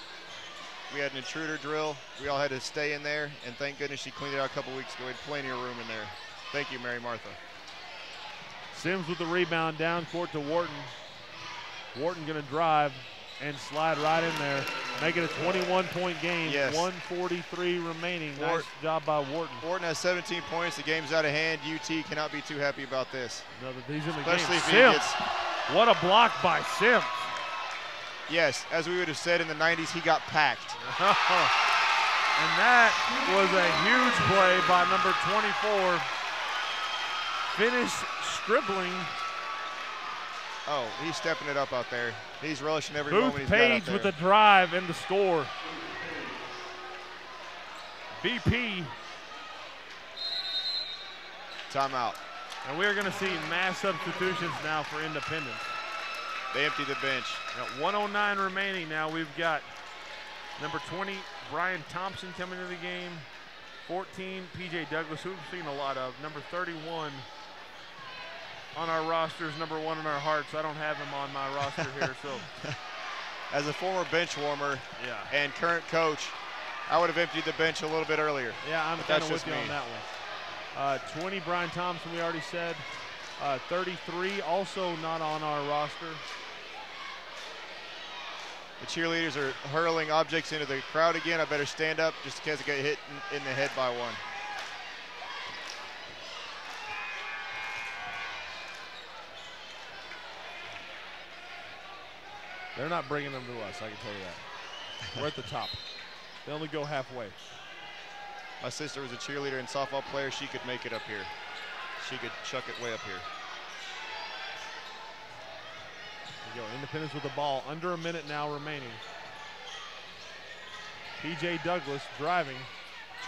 We had an intruder drill. We all had to stay in there, and thank goodness she cleaned it out a couple weeks ago. We had plenty of room in there. Thank you, Mary Martha. Sims with the rebound down court to Wharton. Wharton going to drive and slide right in there, make it a 21-point game. Yes. 1:43 remaining. Nice job by Wharton. Wharton has 17 points. The game's out of hand. UT cannot be too happy about this. No, he's in the Especially game. if Sims. he gets. What a block by Sims. Yes, as we would have said in the 90s, he got packed. And that was a huge play by number 24. Finish Stribling. Oh, he's stepping it up out there. He's relishing every moment Booth he's got out Page there. with the drive and the score. BP. Timeout. And we are going to see mass substitutions now for Independence. They empty the bench. Got 1:09 remaining now. We've got number 20, Brian Thompson, coming into the game. 14, P.J. Douglas, who we've seen a lot of. Number 31 on our rosters, number 1 in our hearts. I don't have him on my roster here, so. As a former bench warmer and current coach, I would have emptied the bench a little bit earlier. Yeah, I'm kind of with you on that one. 20, Brian Thompson, we already said. 33, also not on our roster. The cheerleaders are hurling objects into the crowd again. I better stand up just in case I get hit in the head by one. They're not bringing them to us, I can tell you that. We're at the top. They only go halfway. My sister was a cheerleader and softball player. She could make it up here. She could chuck it way up here. There you go, Independence with the ball. Under a minute now remaining. P.J. Douglas driving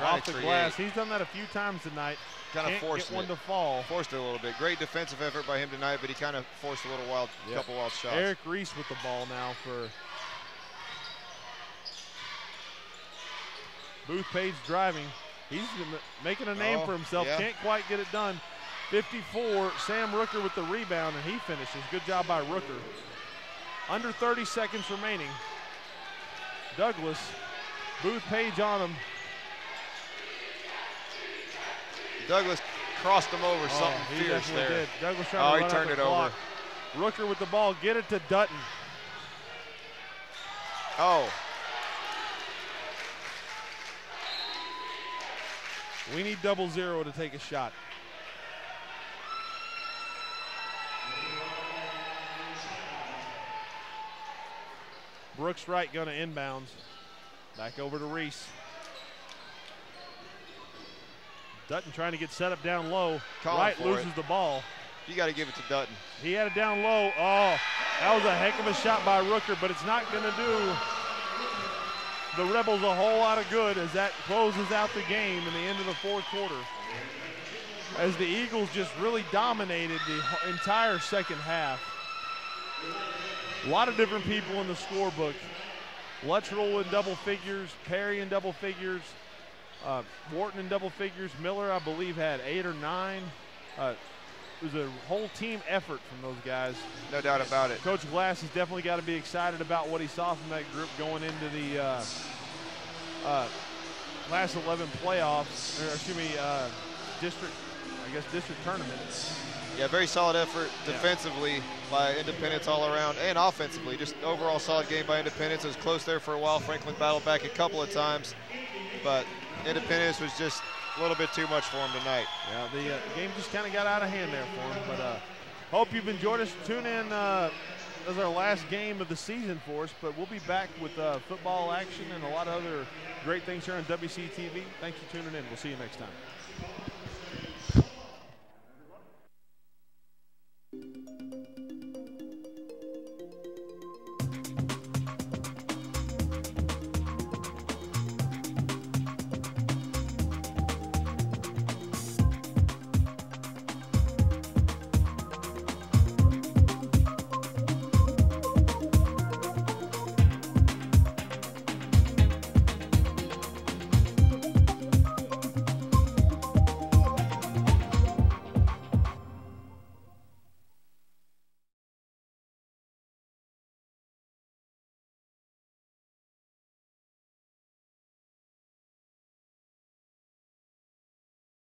off the glass. He's done that a few times tonight. Kind of forced one to fall. Forced it a little bit. Great defensive effort by him tonight, but he kind of forced a little couple wild shots. Eric Reese with the ball now for Booth Page driving. He's making a name for himself. Can't quite get it done. 54, Sam Rooker with the rebound, and he finishes. Good job by Rooker. Under 30 seconds remaining. Douglas, Booth Page on him. Douglas crossed him over, something fierce there. Did. Douglas trying to run turned out it over. Rooker with the ball, get it to Dutton. Oh. We need 0-0 to take a shot. Brooks Wright going to inbounds. Back over to Reese. Dutton trying to get set up down low. Wright loses the ball. You got to give it to Dutton. He had it down low. Oh, that was a heck of a shot by Rooker, but it's not going to do the Rebels a whole lot of good as that closes out the game in the end of the fourth quarter. As the Eagles just really dominated the entire second half. A lot of different people in the scorebook. Luttrell in double figures, Perry in double figures, Wharton in double figures. Miller, I believe, had 8 or 9. It was a whole team effort from those guys. No doubt about it. Coach Glass has definitely got to be excited about what he saw from that group going into the last 11 playoffs, or excuse me, district tournament. Yeah, very solid effort defensively by Independence all around, and offensively. Just overall solid game by Independence. It was close there for a while. Franklin battled back a couple of times, but Independence was just a little bit too much for him tonight. Yeah, the game just kind of got out of hand there for him, but hope you've enjoyed us. Tune in as our last game of the season for us, but we'll be back with football action and a lot of other great things here on WCTV. Thanks for tuning in. We'll see you next time.